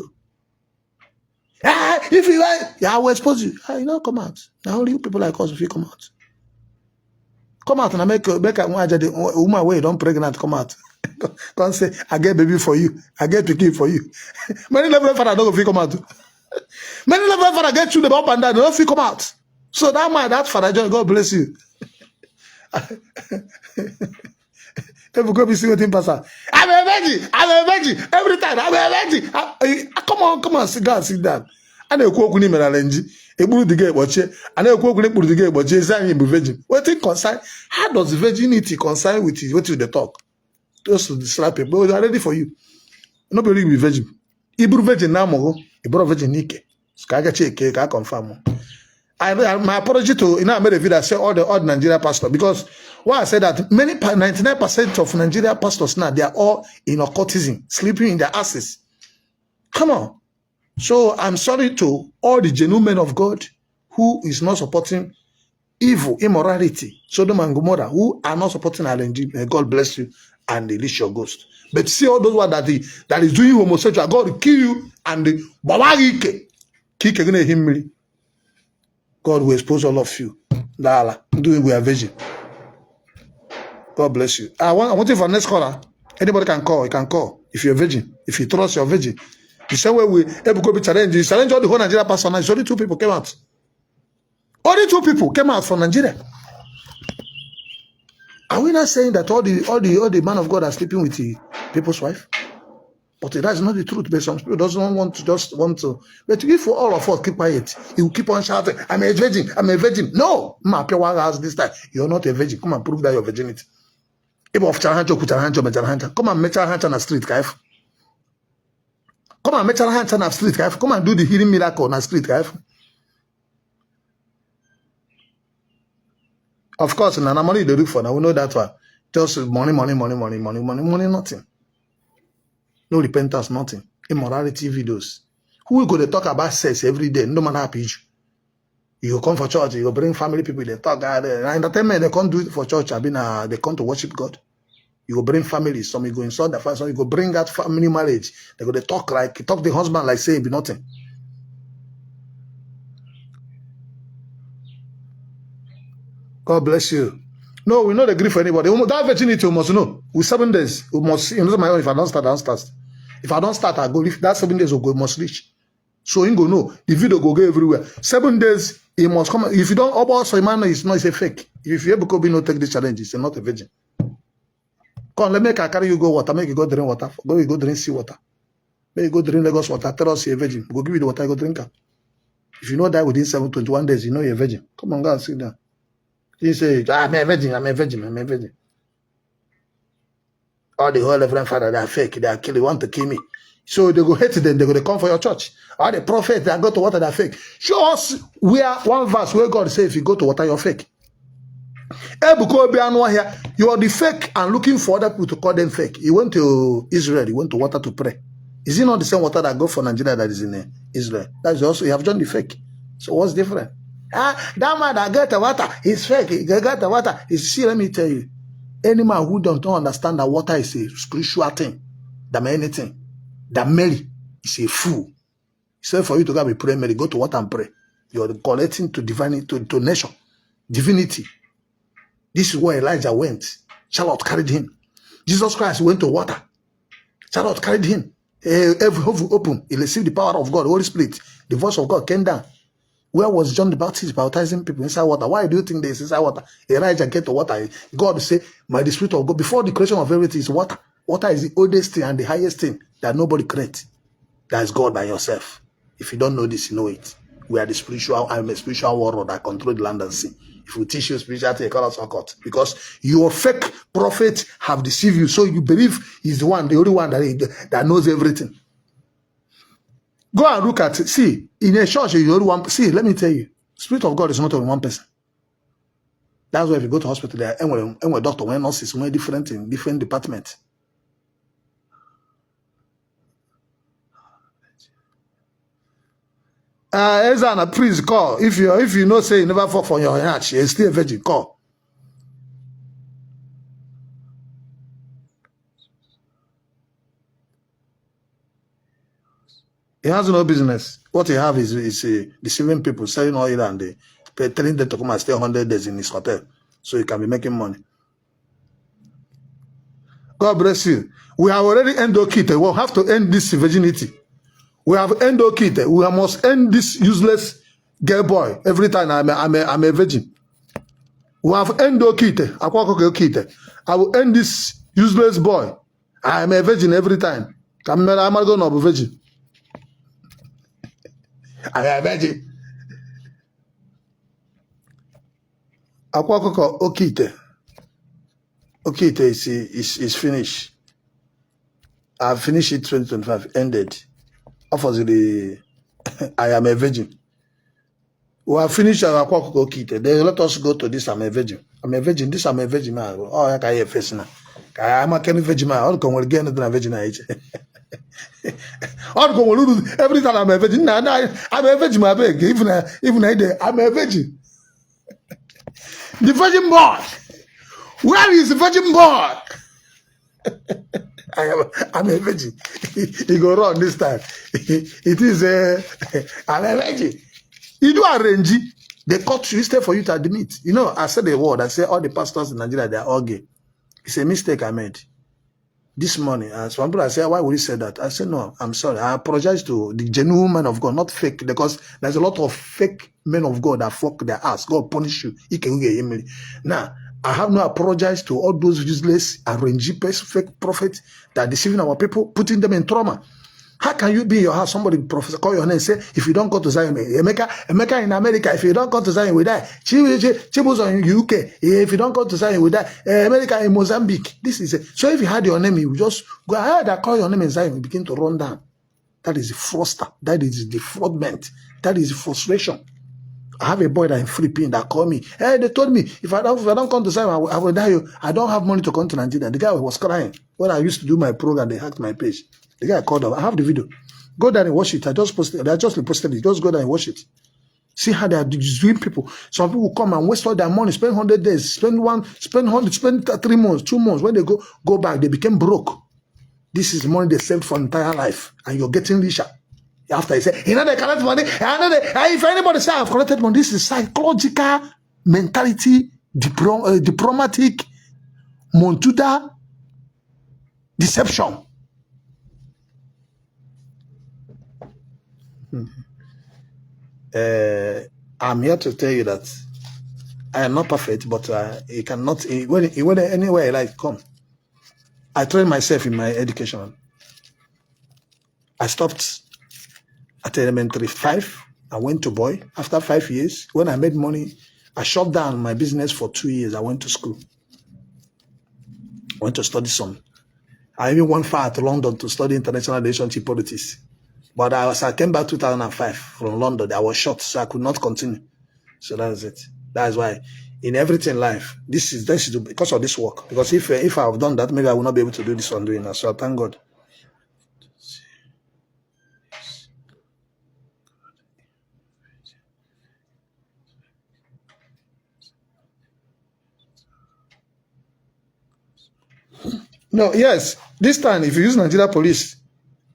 If you like, I will expose you. You not come out. Now only you people like us if you come out. Come out and make a woman way don't pregnant come out. Can't say, I get baby for you. I get pikin for you. Many level father don't go come out. Many level father get through the up and down, they don't feel come out. So that man, that father, God bless you. Every go be see what him pastor. I'm a virgin. Every time I'm a virgin. Come on, sit down. And they quote me melange. A blue the gate watch it. And they quote the gate watch it. Saying virgin. What it concern? How does virginity concern with you? What you the talk? Just to slap it. But they are ready for you. Nobody will be virgin. Hebrew virgin now mo. Hebrew virgin nike. Skaga check. I confirm. My apology to I made a video that say all the Nigeria pastors, because why I said that 99% of Nigeria pastors now, they are all in occultism, sleeping in their asses. Come on. So I'm sorry to all the genuine men of God who is not supporting evil, immorality, Sodom and Gomorrah, who are not supporting RNG. May God bless you and release your ghost. But see all those ones that is doing homosexual, God will kill you and the God will expose all of you. Lala, doing we are virgin. God bless you. I want you for next caller. Anybody can call. You can call if you're a virgin. If you trust you're virgin. The same way we Ebuka Obi challenge all the whole Nigeria pastor. Now, only 2 people came out. Only 2 people came out from Nigeria. Are we not saying that all the man of God are sleeping with the people's wife? But that's not the truth. But some people doesn't want to. But if for all of us keep quiet, he will keep on shouting, I'm a virgin, I'm a virgin. No, this time, you're not a virgin. Come and prove that your virginity. Come and make your hands on the street, guys. Come and make your hands on the street, guys. Come and do the healing miracle on the street, guys. Of course, and money they look for now. We know that one. Just money, nothing. No repentance, nothing. Immorality videos. Who will go to talk about sex every day? No matter how page. You go come for church, you go bring family people, they talk. Entertainment, they can't do it for church. They come to worship God. You go bring families, some you go insult the family, some you go bring out family marriage. They go to talk the husband like saying be nothing. God bless you. No, we not agree for anybody. That virginity we must know. With 7 days, we must. You know, my own. If I don't start, If I don't start, I go. If that 7 days will go, must reach. So you go know the video go everywhere. 7 days, it must come. If you don't, also man is not a fake. If you ever be no take this challenge, it's not a virgin. Come, let me carry you go water. Make you go drink water. Go drink sea water. Make you go drink Lagos water. Tell us you're a virgin. Go give you the water. Go drink it. If you know die within 721 days, you know you're a virgin. Come on, go and sit down. He say, I'm a virgin. All the whole Reverend Father, they are fake, they are killing, want to kill me. So they go hate them, they go to come for your church. All the prophets that go to water, they are fake. Show us where one verse where God says, if you go to water, you're fake. Ebuka Obi here, you are the fake and looking for other people to call them fake. He went to Israel, he went to water to pray. Is it not the same water that go for Nigeria that is in Israel? That's also, you have done the fake. So what's different? That man that got the water is fake. He got the water. See, let me tell you. Any man who don't understand that water is a spiritual thing, than anything, that Mary is a fool. So for you to go and pray, Mary, go to water and pray. You're collecting to divinity, to nation, divinity. This is where Elijah went. Charlotte carried him. Jesus Christ went to water. Charlotte carried him. Every heaven opened. He received the power of God, the Holy Spirit. The voice of God came down. Where was John the Baptist baptizing people inside water? Why do you think this is inside water? Elijah get to water. God say, by the Spirit of God, before the creation of everything is water. Water is the oldest thing and the highest thing that nobody creates. That is God by yourself. If you don't know this, you know it. We are the spiritual, I'm a spiritual warlord that control the land and sea. If we teach you spirituality, they call us occult. Because your fake prophets have deceived you. So you believe he's the one, the only one that knows everything. Go and look at it. See, in a church, you only one. See, let me tell you, Spirit of God is not only one person. That's why if you go to hospital, there are doctor, when nurses, when different in different departments. Ezana, please call. If you know, say you never fuck for your heart, you're still a virgin. Call. He has no business. What he have is deceiving people, selling oil and telling them to come and stay 100 days in his hotel so he can be making money. God bless you. We have already ended Okite. We'll have to end this virginity. We have ended Okite. We must end this useless girl boy. Every time I'm a virgin. We have ended Okite. Okite. I will end this useless boy. I am a virgin every time. I'm not going to be a virgin. I am a virgin. Okite. Okite is finished. I've finished it 2025. Ended. Offers the I am a virgin. We have finished our Okite. They let us go to this. I'm a virgin. I'm a virgin. This I'm a virgin. Oh, I can't face now. I'm a virgin. I'll come again to a virgin. Every time I'm a virgin. I'm a virgin. I beg. Even I'm a virgin. The virgin boy. Where is the virgin boy? I'm a virgin. He go wrong this time. It is I'm a virgin. You do arrange. They cut you instead for you to admit. You know, I said the word. I say all the pastors in Nigeria, they are all gay. It's a mistake I made. This morning, some people say, why would you say that? I said, no, I'm sorry. I apologize to the genuine men of God, not fake, because there's a lot of fake men of God that fuck their ass. God punish you. Now, I have no apologize to all those useless, arranged fake prophets that are deceiving our people, putting them in trauma. How can you be in your house, somebody professor call your name and say, if you don't go to Zion, Emeka in America, if you don't go to Zion, we die. Chibus in UK, if you don't go to Zion, we die. America in Mozambique. This is it. So if you had your name, you just go ahead and call your name in Zion, you begin to run down. That is the froster. That is the fraudment. That is the frustration. I have a boy that in Philippines that called me. Hey, they told me, if I don't come to Zion, I will die. I don't have money to come to Nigeria. The guy was crying. When I used to do my program, they hacked my page. The guy called up. I have the video. Go down and watch it. I just posted it. Just go down and watch it. See how they are doing people. Some people come and waste all their money, spend 100 days, spend 3 months, 2 months. When they go back, they became broke. This is the money they saved for entire life. And you're getting richer. After he said, they collect money. If anybody say I've collected money, this is psychological mentality, diplomatic, Montuda deception. I'm here to tell you that I am not perfect, but you cannot, when anywhere I like, come. I trained myself in my education. I stopped at elementary 5. I went to boy. After 5 years, when I made money, I shut down my business for 2 years. I went to school. I went to study some. I even went far to London to study international relationship politics. But I came back 2005 from London. I was shot, so I could not continue. So that's it. That's why in everything in life, this is because of this work. Because if I have done that, maybe I will not be able to do this one doing that. So I thank God. No, yes. This time, if you use Nigeria police,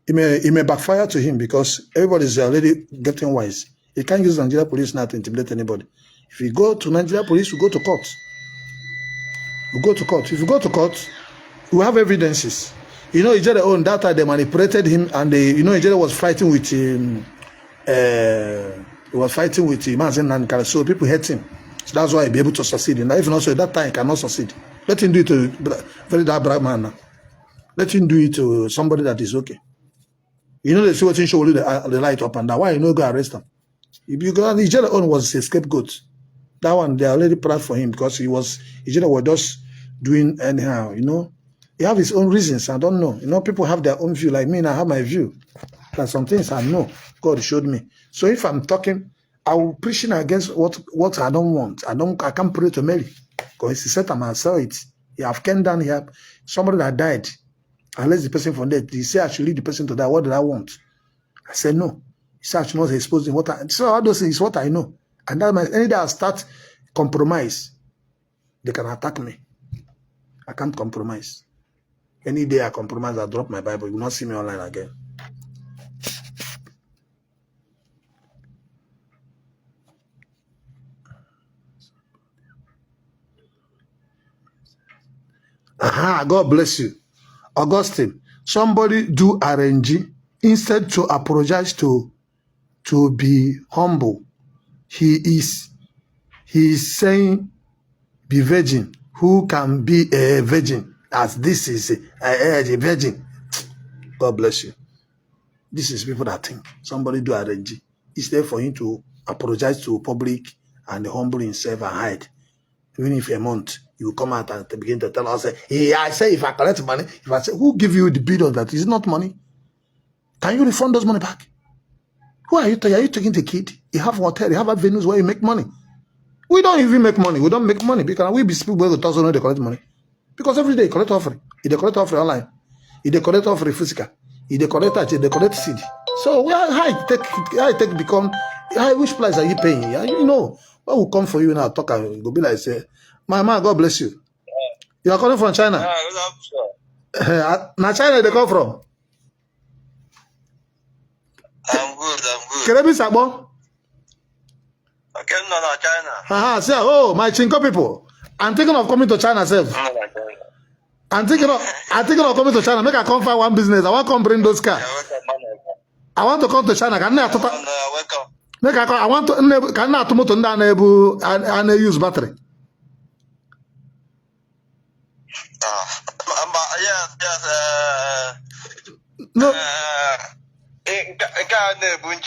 it may backfire to him because everybody is already getting wise. He can't use Nigeria police now to intimidate anybody. If you go to Nigeria police, we go to court. We go to court. If you go to court, we have evidences. You know, Ijele own that time they manipulated him, and Ijele was fighting with him. He was fighting with Mazen Nankara, so people hate him. So that's why he'll be able to succeed. And even also at that time, he cannot succeed. Let him do it to very dark man now. Let him do it to somebody that is okay. You know, they see what in show the light up and down. Why you no go arrest him? Because Ijele own was a scapegoat. That one, they are already proud for him because Ijele was just doing anyhow, you know. He have his own reasons. I don't know. You know, people have their own view. Like me, I have my view. There are some things I know. God showed me. So if I'm talking, I will preaching against what I don't want. I can't pray to Mary. Because he said I saw it. You have came down here, somebody that died. Unless the person from death, he said I should leave the person to die. What did I want? I said no. He said I should not expose him. So all those things is what I know. And that means any day I start compromise, they can attack me. I can't compromise. Any day I compromise, I drop my Bible. You will not see me online again. God bless you. Augustine, somebody do RNG instead to apologize to be humble. He is saying be virgin. Who can be a virgin as this is a virgin? God bless you. This is people that think somebody do RNG. It's there for him to apologize to public and humble himself and hide. Even if a month, you will come out and begin to tell us, hey, I say if I collect money, if I say, who give you the bill on that? Is it not money? Can you refund those money back? Who are you taking? Are you taking the kid? You have hotel, you have venues where you make money. We don't even make money. We don't make money because we be people who also know they collect money. Because every day you collect offering. You collect offering online. You collect offering physical. You collect seed. So how take become which price are you paying? You know, what will come for you now? Talk and go be like say, my man, God bless you. You are coming from China. Now China they come from. I'm good. Can I be Sabo? Okay, no, China. Say, oh, my Chinko people. I'm thinking of coming to China, self. I'm thinking of coming to China. Make I come find one business. I want to come bring those cars. I want to come to China. Can I Welcome. make I want to can I to enable and use battery. Yes. No.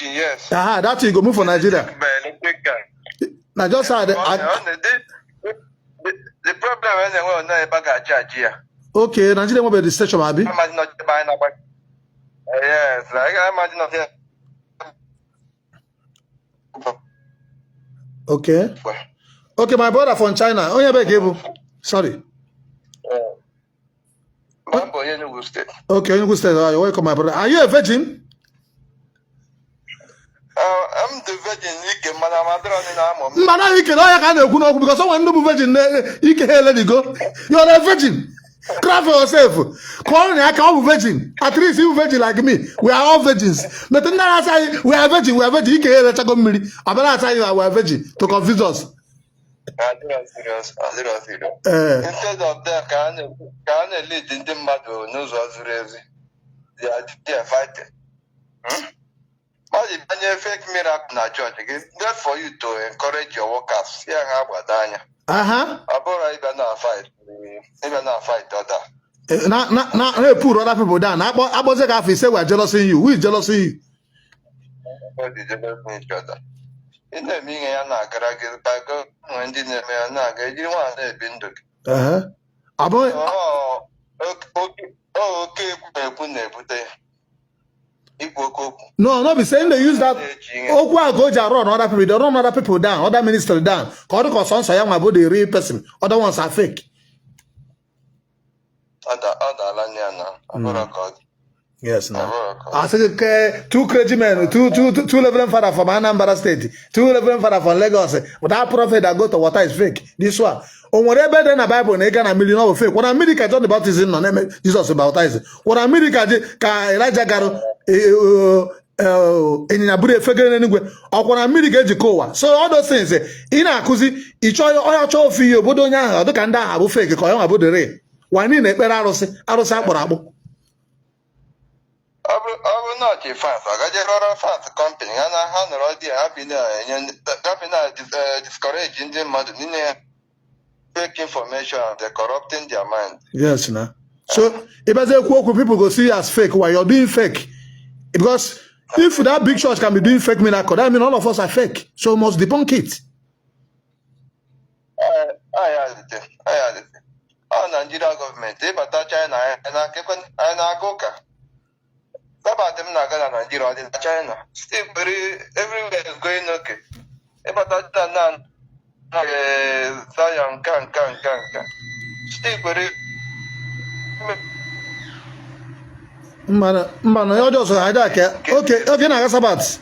Yes. That you go move for Nigeria. Now just had the problem is that we not charge here. okay, Nigeria will be the station, Abi. Imagine not buying a bike. Yes, like I imagine not here. Okay. Okay, my brother from China. Oh, yeah, sorry. Okay, you stay. You're welcome, my brother. Are you a virgin? I'm the virgin. Because someone no virgin, you can let it go. You're a virgin. Cry for yourself. Call me, I can't be virgin. At least you virgin like me. We are all virgins. But then I say we are virgin. We are virgin. You can let go me. I better tell you we are virgin to confuse us. Serious. Instead of that, can lead in the matter knows what's raising. They are fighting. But if you fake miracle in a church, that's for you to encourage your workers. Yeah, how about Danya? Abora even now fight. Even now fight other. Now, put other people down. I was like, if say we're jealous in you. Who is jealous in you? Everybody jealous in each other. In the meaning, I'm not going to get back when dinner may not get you want to be in No, be saying they use that. Run other people. They run other people down, other ministers down. Because some say about the real person. Other ones are fake. Yes, no. I said, two clergymen, two Reverend Father from Anambra State, two Reverend Father from Lagos. But that prophet that go to water is fake. This one. On whatever then the Bible, they can a million of fake. When America John the Baptist in name Jesus baptized. When America Elijah Garo in Abure figure anyway, or when America Jikowa. So all those things in Akuzi, each other for you, Bodonia, or the Kanda Abu fake, call about the rain. One in a Arose Borabo. I will not be fast. I got a fast company, and I have already been discouraging them in fake information, they're corrupting their mind. Yes, no. So if I say people go see you as fake while you're doing fake, because if that big church can be doing fake miracle, that means all of us are fake. So we must debunk it. I had it. Oh, Nigeria government, but China and I go. About them not gonna Nigeria in China. Still everywhere is going okay. But that Zion can. Still very Man, you're just okay, now Sabat.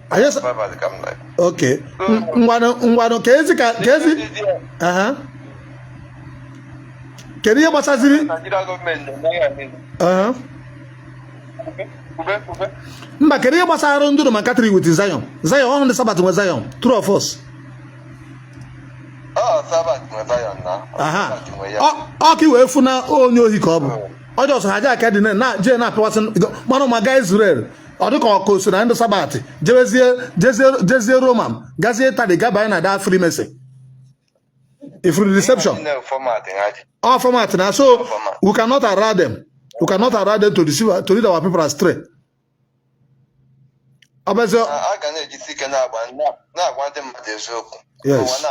I just okay. Kezi. Keriye basaziri. Mba keriye basaro nduru makatri with Zion. Zion on the Sabbath with Zion. True of us. Okay, we have now all new hiccup. I just had a caddy, not Jenna Person, one of my guys, Israel, or the caucus and the Sabbath, Jezel Roman, Gazeta, the Gabana, that free message. If we deception, all format now, so we cannot allow them. We cannot allow them to deceive, to lead our people astray. Yes.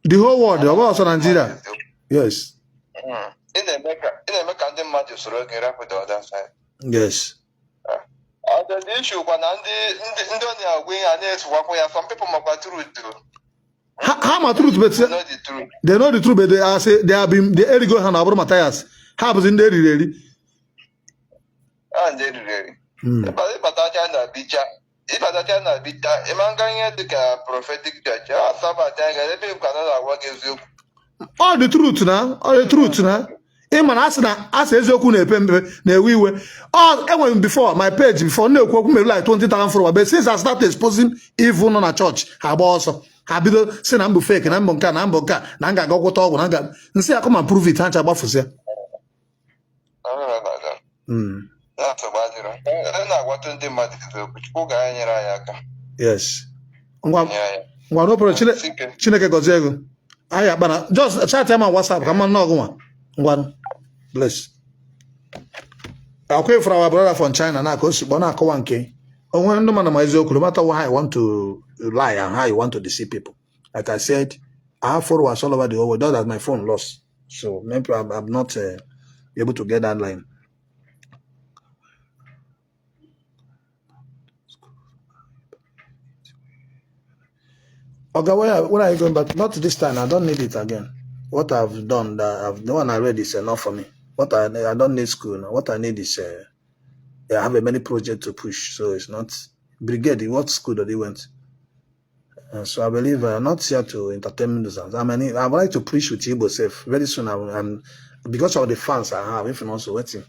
The whole world, the whole of Nigeria. Yes. Yes. The issue some people how much truth, but they know the truth, but they are say they have been the early going on about Matthias. How was in there really? And they really. But I if I don't be prophetic church, all the truth now, all the truth now. Even as Ezoku na we were all even before my page before no like 20,000 followers, but since I started exposing evil on a church, I also have been saying I'm fake and I'm bonka, Nanga go talk, Nanga, and say I come and prove it. Hanch about for say. Yes. No problem. Chineke gozego. Aya bana just chat him on WhatsApp. Come on, no go on. Bless. Okay, for our brother from China now, because Bona Kawanke. Oh, when no man no matter why I want to lie and how you want to deceive people. Like I said, I have followers all over the world. That my phone lost, so maybe I'm not able to get that line. Okay, where are you going? But not this time. I don't need it again. What I've done, the one I read is enough for me. What I don't need school now. What I need is I have a many projects to push. So it's not brigade. What school that they went? So I believe I'm not here to entertain themselves. I mean, I would like to preach with Igbo self very soon. I'm because of the fans I have. If also waiting,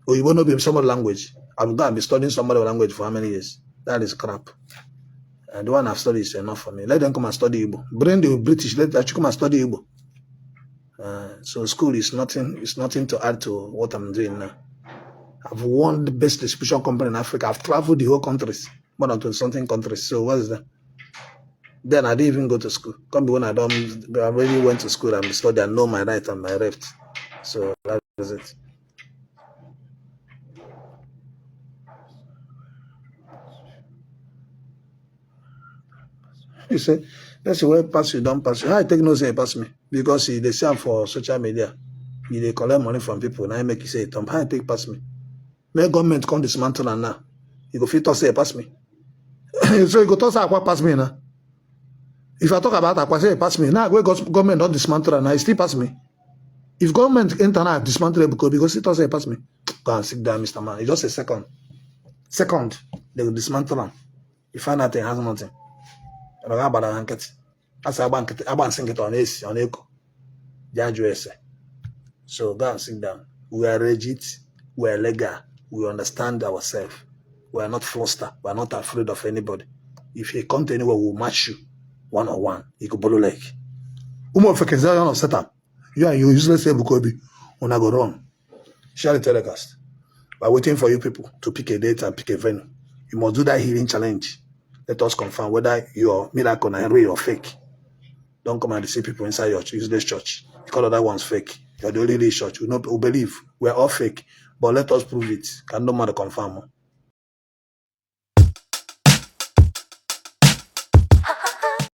or you won't be some other language. I'm going to be studying some other language for how many years? That is crap. And the one I've studied is enough for me. Let them come and study Igbo. Bring the British. Let them come and study Igbo. So school is nothing. It's nothing to add to what I'm doing now. I've won the best distribution company in Africa. I've traveled the whole countries, more than 20-something countries. So what is that? Then I didn't even go to school. Come when I really went to school and studied and know my right and my left. So that is it. You say, that's the way pass you, don't pass you. I take no say pass me. Because they say for social media. They collect money from people. Now I make you say, Tom, how I take pass me? May government come dismantle and now. You go fit to say pass me. So you go to say pass me now. If I talk about Aqua, say pass me. Now where government don't dismantle and now, it still pass me. If government enter now dismantle because it doesn't pass me. Go and sit down, Mr. Man. It's just a second. Second, they will dismantle them. You find out it has nothing. So go and sit down. We are legit, we are legal, we understand ourselves. We are not flustered, we are not afraid of anybody. If you come to anywhere, we'll match you one-on-one. You could follow like you are useless Ebuka Obi. When I go wrong, share the telecast. By waiting for you people to pick a date and pick a venue. You must do that healing challenge. Let us confirm whether your miracle is real or fake. Don't come and deceive people inside your useless church. Because other one's fake. You're the only real church. We believe we're all fake. But let us prove it. Can no matter confirm.